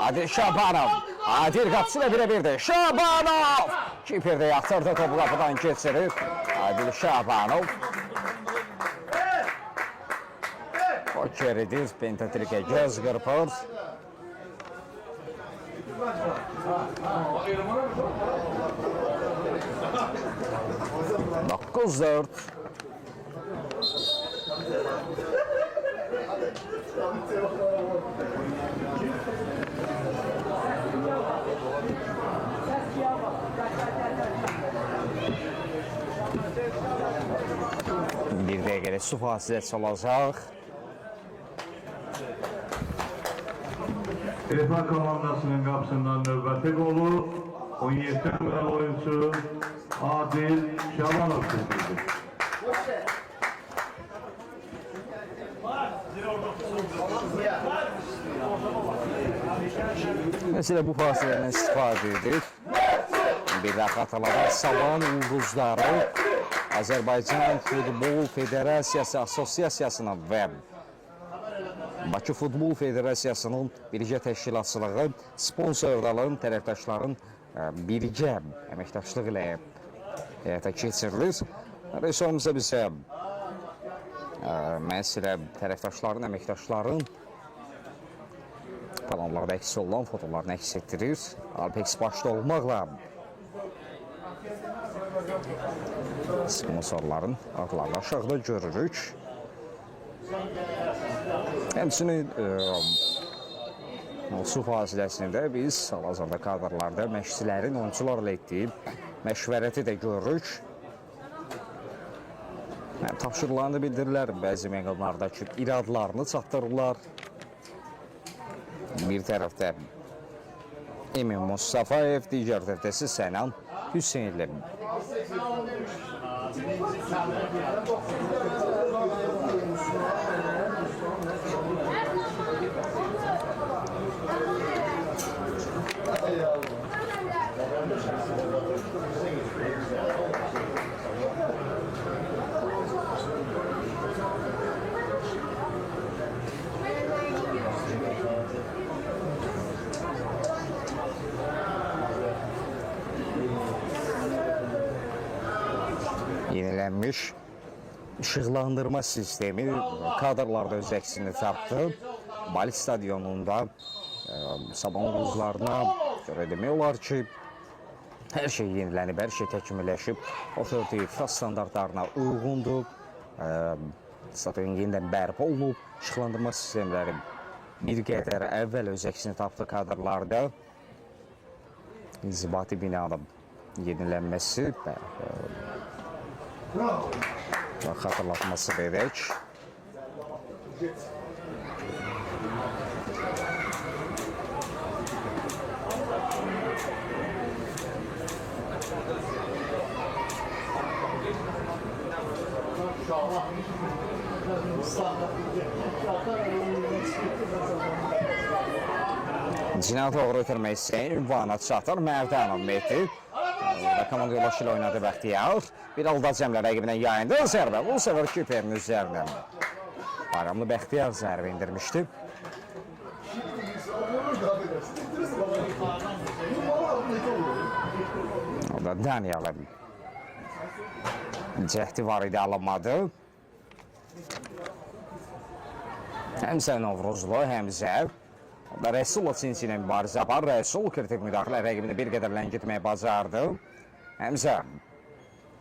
Adil Şabanov. Adil qapısı ilə birə-birdir. Şabanov! Kiper də yaxtırdı, topu qapıdan keçirir. Adil Şabanov. Okeridir, pentatrikə göz qırpır. Dokuz 4. Bir dəqiqədə su fasiləsi olacaq. Sefa komandasının qapısından növbəti qolu 17 nömrəli oyuncu Adil Şabanov kesildi. Mesela bu fasilədən istifadə edir. Bir də xatırladaq, Savan Ulduzları Azərbaycan Futbol Federasiyası Asosiasiyasının və Bakı Futbol Federasiyasının birgə təşkilatçılığı sponsorların, tərəfdaşların birgə əməkdaşlığı ilə həyata keçirilir. Rəssamımıza bizə məsələ tərəfdaşların, əməkdaşların planlarda əks olan fotolarını əks etdirir. Alpex başda olmaqla sponsorların adlarını aşağıda görürük. Həmçinin su fasiləsində biz hal-hazırda kadrlarda məşqçilərin oyuncularla etdiyi məşvərəti də görürük. Tapşırılarını bildirirlər, bəzi məqamlardakı iradlarını çatdırırlar. Bir tərəfdə Emin Mustafayev, digər tərəfdə isə Sənan Hüseynli. Yenilənmiş işıqlandırma sistemi kadrlarda öz əksini tapdı. Bali stadionunda Sabah ulduzlarına görə demək olar ki, hər şey yenilənib, hər şey təkmilləşib, otorite iflas standartlarına uyğundur. Stadion yenidən bərpa olunub, işıqlandırma sistemləri bir qədər əvvəl öz əksini tapdı kadrlarda. İnzibati binada yenilənməsi xatırlatması verək. Cinayət uğru ötürmək istəyən ünvana çatır. Mərdanov Mehdi və komanda yolaşı ilə oynadı Bəxtiyar. Bir alda cəmlə rəqibindən yayındı. Zərbə bu səfər kiperin üzərindən. Bayramlı Bəxtiyar zərbə indirmişdi. O da Daniyal'ın cəhdi var idi, alınmadı. Həmzə Novruzlu, Həmzə. O da Rəsul'la cinsi ilə mübarizə var. Rəsul kritik müdaxilə rəqibini bir qədər ləngitməyə bacardı. Həmzə.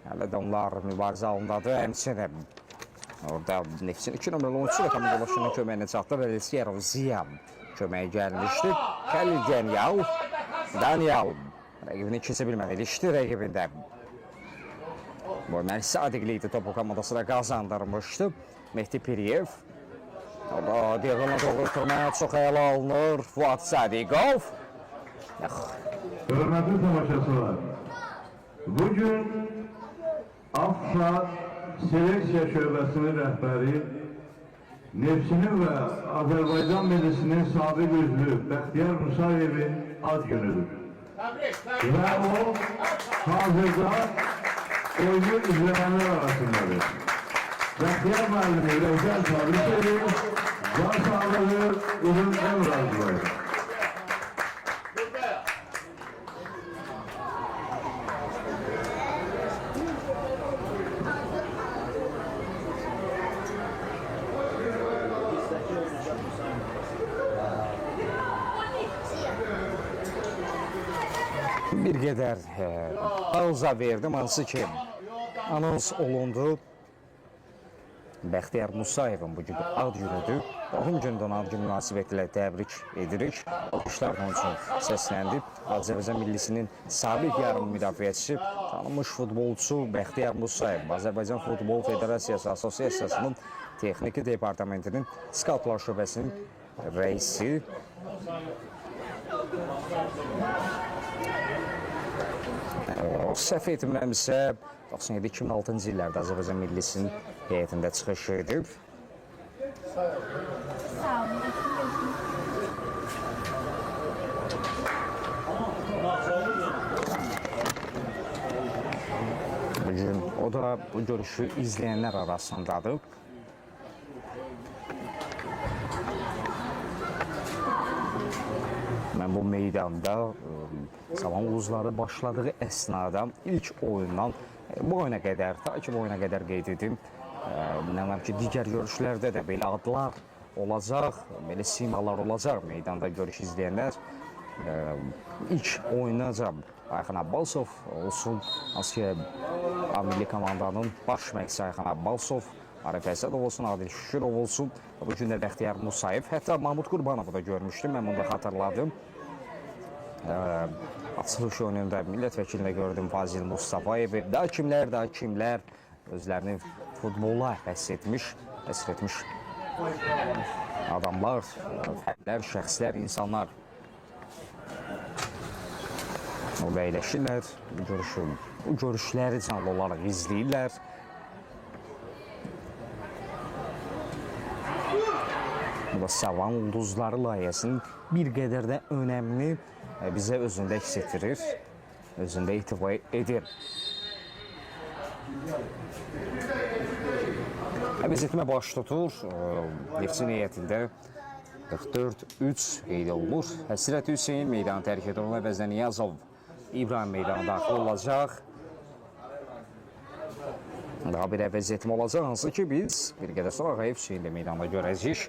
Hələ də onlar mübarizə alındadır. Həmçinin orada Nefsin 2 nömrəli oyunçu da komanda yoldaşının köməyinə çatdı. Rəlisiyarov Ziyam köməyə gəlmişdi. Xəlil Gənyal, Daniyal rəqibini keçə bilmədi. İlişdi rəqibində. Bu Məlik Sadiqli topu komandası da qazandırmışdı. Mehdi Piriyev. Diğerine doğru oturmaya çok əla alınır. Fuad Sadiqov. Hörmətli tamaşaçılar, bugün AFFA seleksiya şöbəsinin rəhbəri Nefsinin və Azərbaycan millisinin sabiq üzvü Bəxtiyar Musayevin ad günüdür. Və o hazırda oyunu izləyənlər arasındadır. Bəxtiyar müəllimi ilə özəl təbrik edir, can sağlığı, uzun ömür arzulayır. Bir qədər pauza verdim, hansı ki anons olundu. Bəxtiyar Musayevin bugün ad günüdür. Doğum gündən ad günü münasibətilə təbrik edirik. Alqışlar onun üçün səsləndi. Azərbaycan millisinin sabiq yarım müdafiəçisi, tanınmış futbolçu Bəxtiyar Musayev, Azərbaycan Futbol Federasiyası Asosiasiyasının Texniki Departamentinin Skautlar şöbəsinin rəisi. Səhv etmirəmsə 97-2006-cı illərdə Azərbaycan millisinin heyətində çıxış edib. Bugün o da bu görüşü izləyənlər arasındadır. Mən bu meydanda Sabah ulduzları başladığı əsnada ilk oyundan bu oyuna qədər, ta ki bu oyuna qədər qeyd edim. Bilməm ki, digər görüşlərdə də belə adlar olacaq, belə simalar olacaq meydanda görüş izləyənlər. İlk oyunca Ayxan Abbasov olsun, hansı ki milli komandanın baş məqsədi Ayxan Abbasov, Arif Əsədov olsun, Adil Şükürov olsun. Bu gün də Bəxtiyar Musayev, hətta Mahmud Qurbanovu da görmüşdüm, mən bunu da xatırladım. Açılış oyununda millət vəkilində gördüm Fazil Mustafayevi. Daha kimlər özlərini futbolla həsr etmiş adamlar, fərdlər, şəxslər, insanlar orada əyləşirlər, bu görüşləri canlı olaraq izləyirlər. Bu da Sabah ulduzları layihəsinin bir qədər də önəmini bizə özündə hiss etdirir, özündə ihtiva edir. Vəziyyətmə baş tutur, Nefsin heyətində 44-3 qeyd olunur. Həsrət Hüseyin meydanı tərk edir, ona əvəzdən Niyazov İbrahim meydanı daxil olacaq. Daha bir əvəziyyətim olacaq, hansı ki biz bir qədər sonra Rəif Hüseynlə meydanda görəcəyik.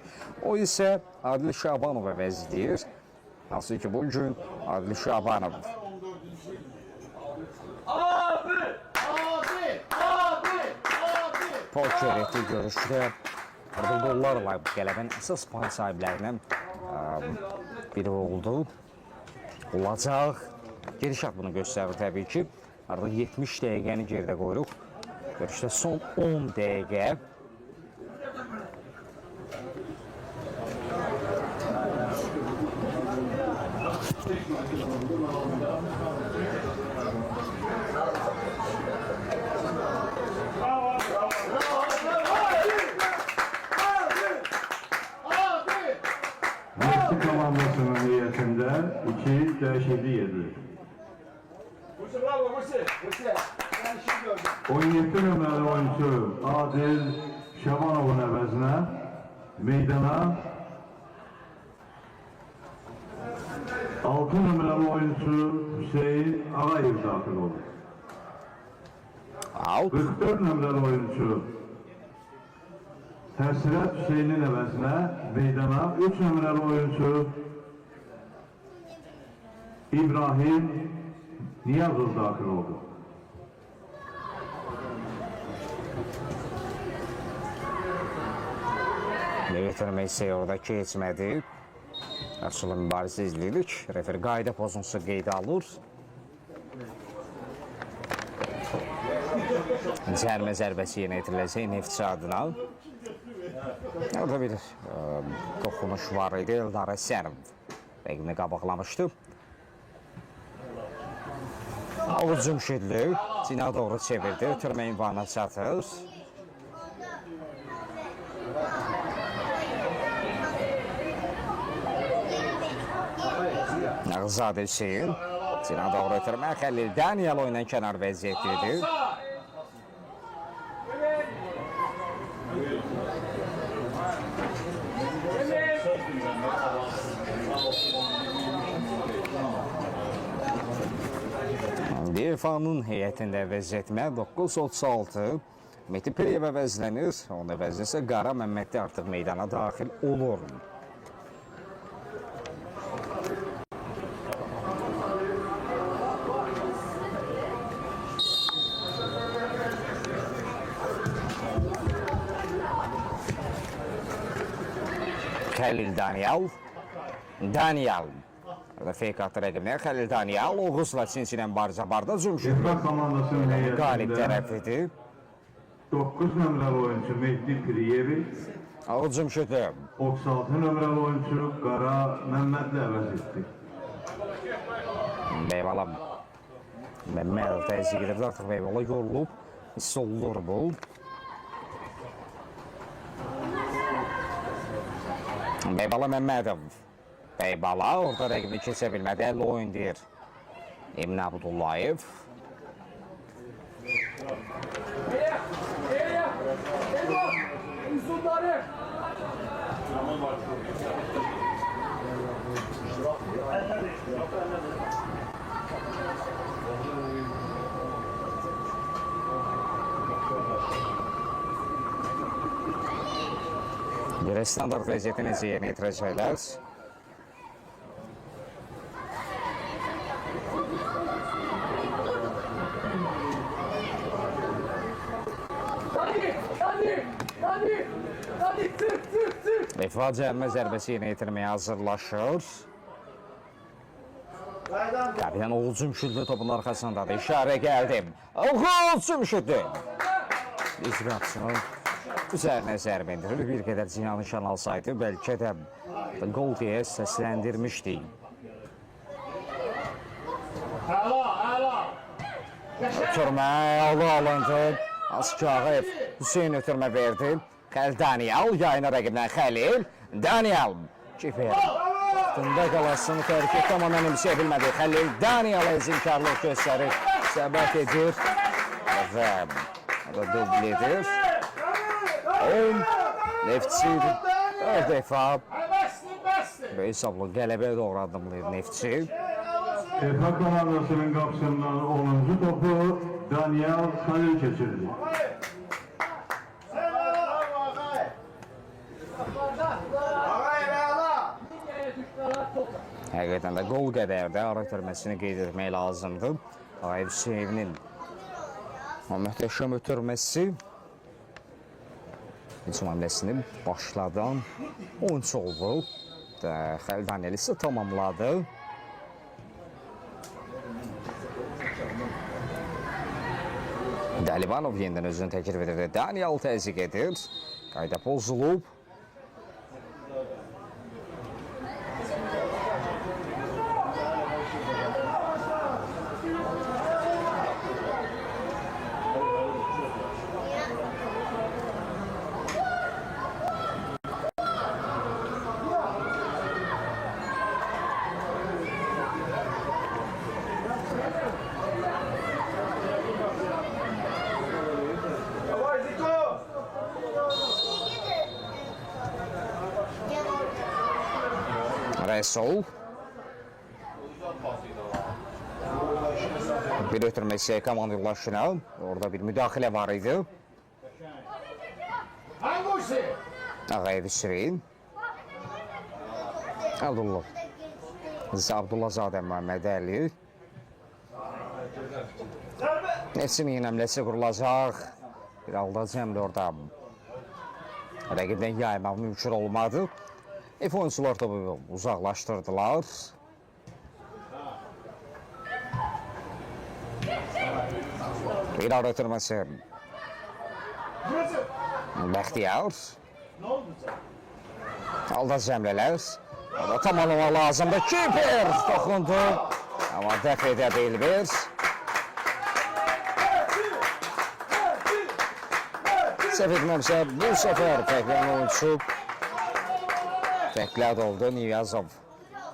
O isə Adil Şabanov əvəzləyir. Hansı ki bugün Adil Şabanov. Poker etdiyi görüşdə qollarla qələbənin əsas pay sahiblərindən biri oldu. Olacaq. Gedişat bunu göstərir təbii ki. Artıq 70 dəqiqəni geridə qoyuruq. Görüşdə son 10 dəqiqə. Meksika komandasının heyətində 2 dəyişiklik edilir. Bursa bravo Bursa. 17 nömrəli oyuncu Adil Şabanovun əvəzinə meydana 6 nömrəli oyuncu Hüseyin Ağayev daxil olur. Out. 44 nömrəli oyuncu Həsrət Hüseynin əvəzinə meydana 3 nömrəli oyuncu İbrahim Niyazov daxil oldu. Yetirmək isə orada keçmədi. Qarşılı mübarizə izləyirik. Refer qayda pozuntusu qeydə alır. Cərmə zərbəsi yenə etiriləcək Neftçi adına. Orada bir toxunuş var idi. Eldar Əsərov rəqibini qabaqlamışdı. Avuz Cümşidli Cina doğru çevirdi. Ötürmə ünvanına çatır. Nağzadə Hüseyin Cina doğru ötürmə. Xəlil Daniel oyundan kənar vəziyyətlidir. Defanın heyətində vəziyyətmə 9-36 Mehdi Piriyev əvəzlənir. Onun əvəzində isə Qara Məmmədli artıq meydana daxil olur. Xəlil Daniel. Orada fake atı rəqibinə Xəlil Daniel. Oğuzla Çinçinən barca barda Cümşid. Defa komandasının Qalib heyətində tərəfidir. 9 nömrəli oyuncu Mehdi Piriyevi, Oğuz Cümşidli. 36 nömrəli oyuncu Qara Məmmədli əvəz etdi. Beyvala Məmməd təzyiq edir. Artıq Beyvala yorulub. Hiss olunur bu. Beybala Məmmədov. Beybala orada rəqibini keçə bilmədi. 50 oyun deyir Emin Abdullayev. Bir standart vəziyyəti necə yerinə yetirəcəklər? Vefa cərmə zərbəsi yenə yetirməyə hazırlaşır. Kapitan Oğuz Cümşidli topun arxasındadır. İşarə gəldi. Oğuz Cümşidli. İcraçının üzərinə zərbə endirir. Bir qədər Cihan nişan alsaydı, bəlkə də qol deyə səsləndirmişdik. Ötürmə alındı. Askağev Hüseyin ötürmə verdi. Xəlil Daniel yayına rəqibdən Xəlil. Daniel Kiper. Vaxtında qalasını tərk etdi, amma mənimsəyə bilmədi. Xəlil Daniel əzinkarlıq göstərir. Səbət edir. Və dubl edir. 10 Neftçi 4 dəfə böyük hesablı qələbəyə doğru adımlayır Neftçi. Defa komandasının qapısından 10-cu topu Daniel Xəlil keçirdi. Həqiqətən də qol qədər də ara ötürməsini qeyd etmək lazımdır. Ağayev Hüseyevin o möhtəşəm ötürməsi hücum hamləsini başladan oyunçu oldu. Xəlil Daniel isə tamamladı. Dəlivanov yenidən özünü təklif edirdi. Daniel təzyiq edir. Qayda pozulub. Давай, Зико! Rəsul. Bir ötürməsi komandırlaşına. Orada bir müdaxilə var idi. Hangisi? Ağayev Hüseyin. Abdullah. Abdullazadə Məhəmmədəli. Nefsinin həmləsi qurulacaq. Bir aldaca orada rəqibdən yaymaq mümkün olmadı. Oyuncular topu uzaqlaşdırdılar. Bir ara ötürməsi Bəxtiyar. Aldaca həmlələr. Tamamlamaq lazımdır. Kiper toxundu. Amma dəf edə bilmir. Səhv etməmsə, bu səfər təklən oyuncu təkləd oldu. Niyazov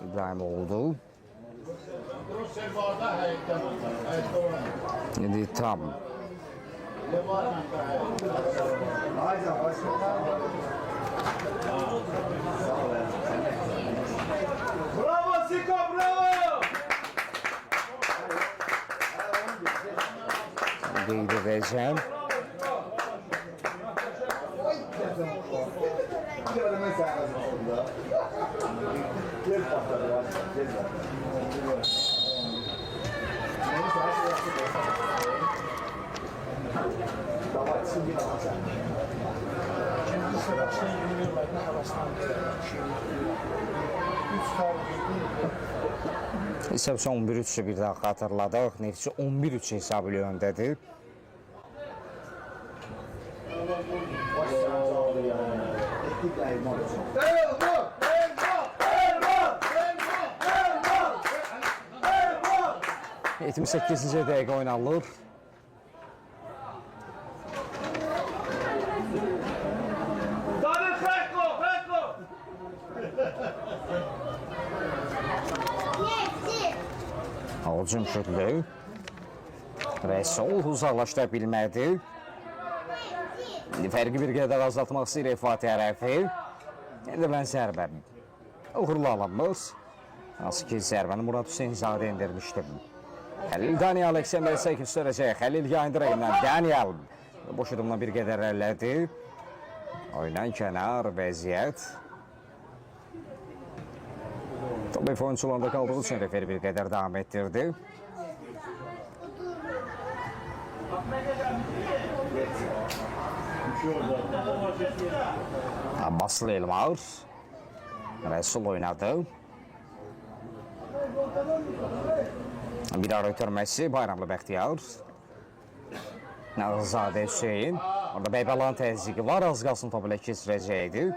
İbrahim oldu. İndi tam. Bravo, Ziko, bravo! Qeyd edəcəm. Hesabsa 11-3 bir daha xatırladıq. Neftçi 11-3 hesabı ilə öndədir. Elma! 78-ci dəqiqə oynanılır. Daniel Franco, Franco! Hücum şutlu. Rəsul uzaqlaşdıra bilmədi. Fərqi bir qədər azaltmaq istəyir Efa tərəfi. Edilən zərbə uğurlu alınmır. Nasıl ki zərbəni Murad Hüseynzadə indirmişdi. Xəlil Daniel Aleksandr Səkif sürəcək. Xəlil yayındıraqından Daniel boş adımla bir qədər əllədi. Oynan kənar vəziyyət. Tabii oyuncularda qaldığı üçün referi bir qədər davam etdirdi. Abbaslı Elmar. Rəsul oynadı. Bir ara ötürməsi Bayramlı Bəxtiyar. Nağızadə Hüseyin. Orada Bəybəlan təzyiqi var. Az qalsın topu ilə keçirəcəkdi.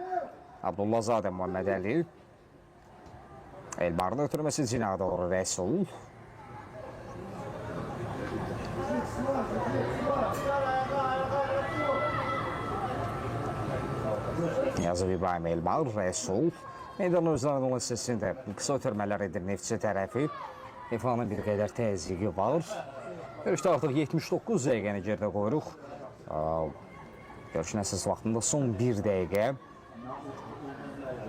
Abdullazadə Məhəmmədəli. Elmarın ötürməsi Cinağa doğru Rəsul. Yazıb İbrahim Elmar, Rəsul. Meydan özlərinin olan səsində qısa ötürmələr edir Neftçi tərəfi. İfanın bir qədər təzyiqi var. Görüşdə artıq 79 dəqiqəni gerdə qoyuruq. Görüşün əsas vaxtında son 1 dəqiqə.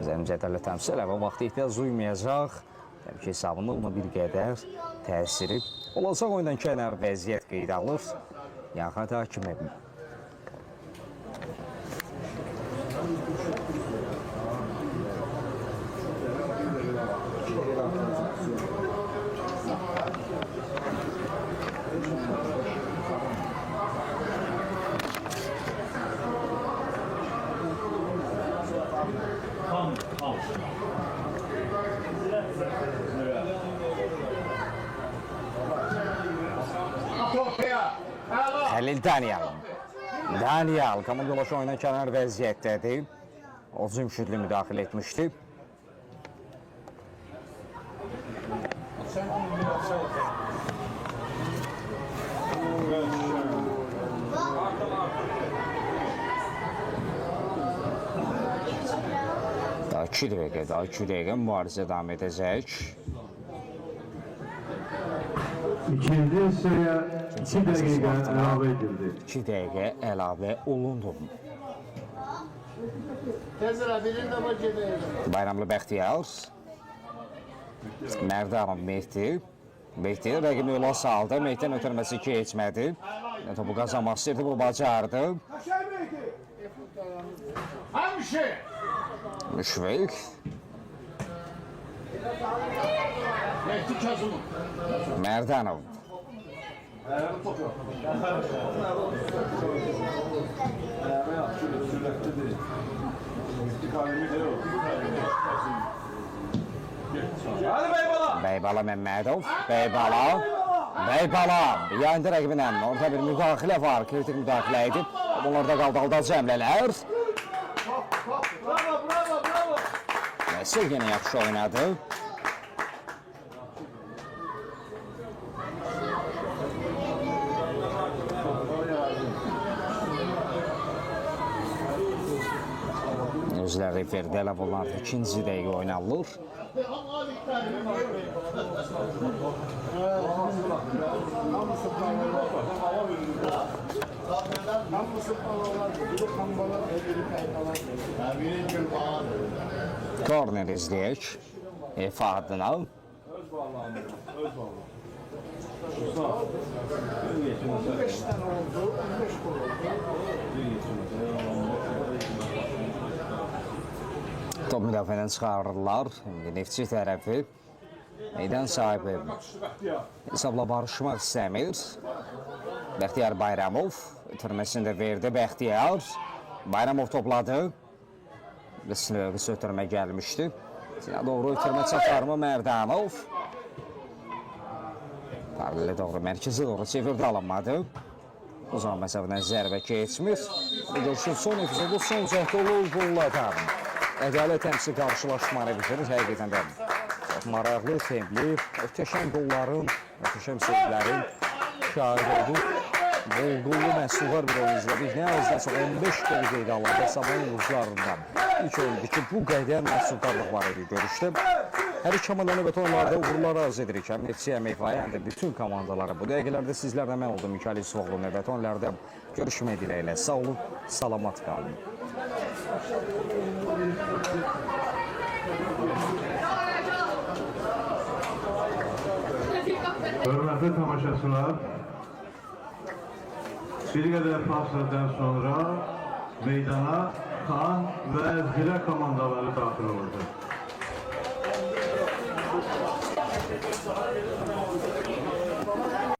Zəmcədələ təmsil və vaxtı ehtiyac duymayacaq. Təbii ki, hesabında ona bir qədər təsiri olacaq. Oyundan kənar vəziyyət qeyd alır. Yaxat hakimi. Xəlil Daniel. Daniel komandaşı oyuna kənar vəziyyətdədir. O Cümşüdlü müdaxilə etmişdi. Daha 2 dəqiqə mübarizə davam edəcək. İkinci hissəyə 2 dəqiqə əlavə edildi. 2 dəqiqə əlavə olundu. Tezra birinde bak gidelim. Bayramlı Bəxtiyar. Mərdanov Mehdi. Mehdi rəqimi yola saldı. Mehdi'nin ötürməsi keçmədi. Topu qazanmaq istəyirdi, bu bacardı. Hamşe. Müşvik. Mehdi Kazımov. Mərdanov. Hadi Beybala. Beybala Məmmədov. Beybala. Yandı rəqibinə. Orada bir müdaxilə var. Kritik müdaxilə edib. Bunlarda qaldı alda cəmlələr. Bravo. Nəsir yenə yaxşı oynadı. Özləri verdi, əlavə olunardı. 2-ci dəqiqə oynanılır. Korner izləyək. Efa adına. Top müdafiədən çıxarırlar. Neftçi tərəfi. Meydan sahibi hesabla barışmaq istəmir. Bəxtiyar Bayramov ötürməsini də verdi. Bəxtiyar Bayramov topladı. Qısa ötürmə gəlmişdi. Sinə doğru ötürmə çatarmı Mərdanov. Paralel doğru, mərkəzi doğru çevirdi, alınmadı. O zaman məsəfədən zərbə keçmir. Bu görüşün son epizodu son cəhdə olur qollardan. Ədalət təmsil qarşılaşmanı bitirir. Həqiqətən də maraqlı, templi, ötəşən qolların, ötəşən sevgilərin şahid olduq. Bol-qollu məhsullar bir oyun izlədik. Nə azdan çox 15 dəqiqə idi alanda sabahın uğurlarından. İlk oyundu ki, bu qədər məhsuldarlıq var idi görüşdə. Hər iki komandanı və tonlarda uğurlar arz edirik. Həm Neftçi, həm Efaya, həm də bütün komandalara. Bu dəqiqələrdə sizlərlə mən oldum. Mikali Soğlu, və tonlarda görüşmək diləyilə. Sağ olun, salamat qalın. Hörmətli tamaşaçılar, bir qədər fasilədən sonra meydana Xan və Əzgirə komandaları daxil olacaq.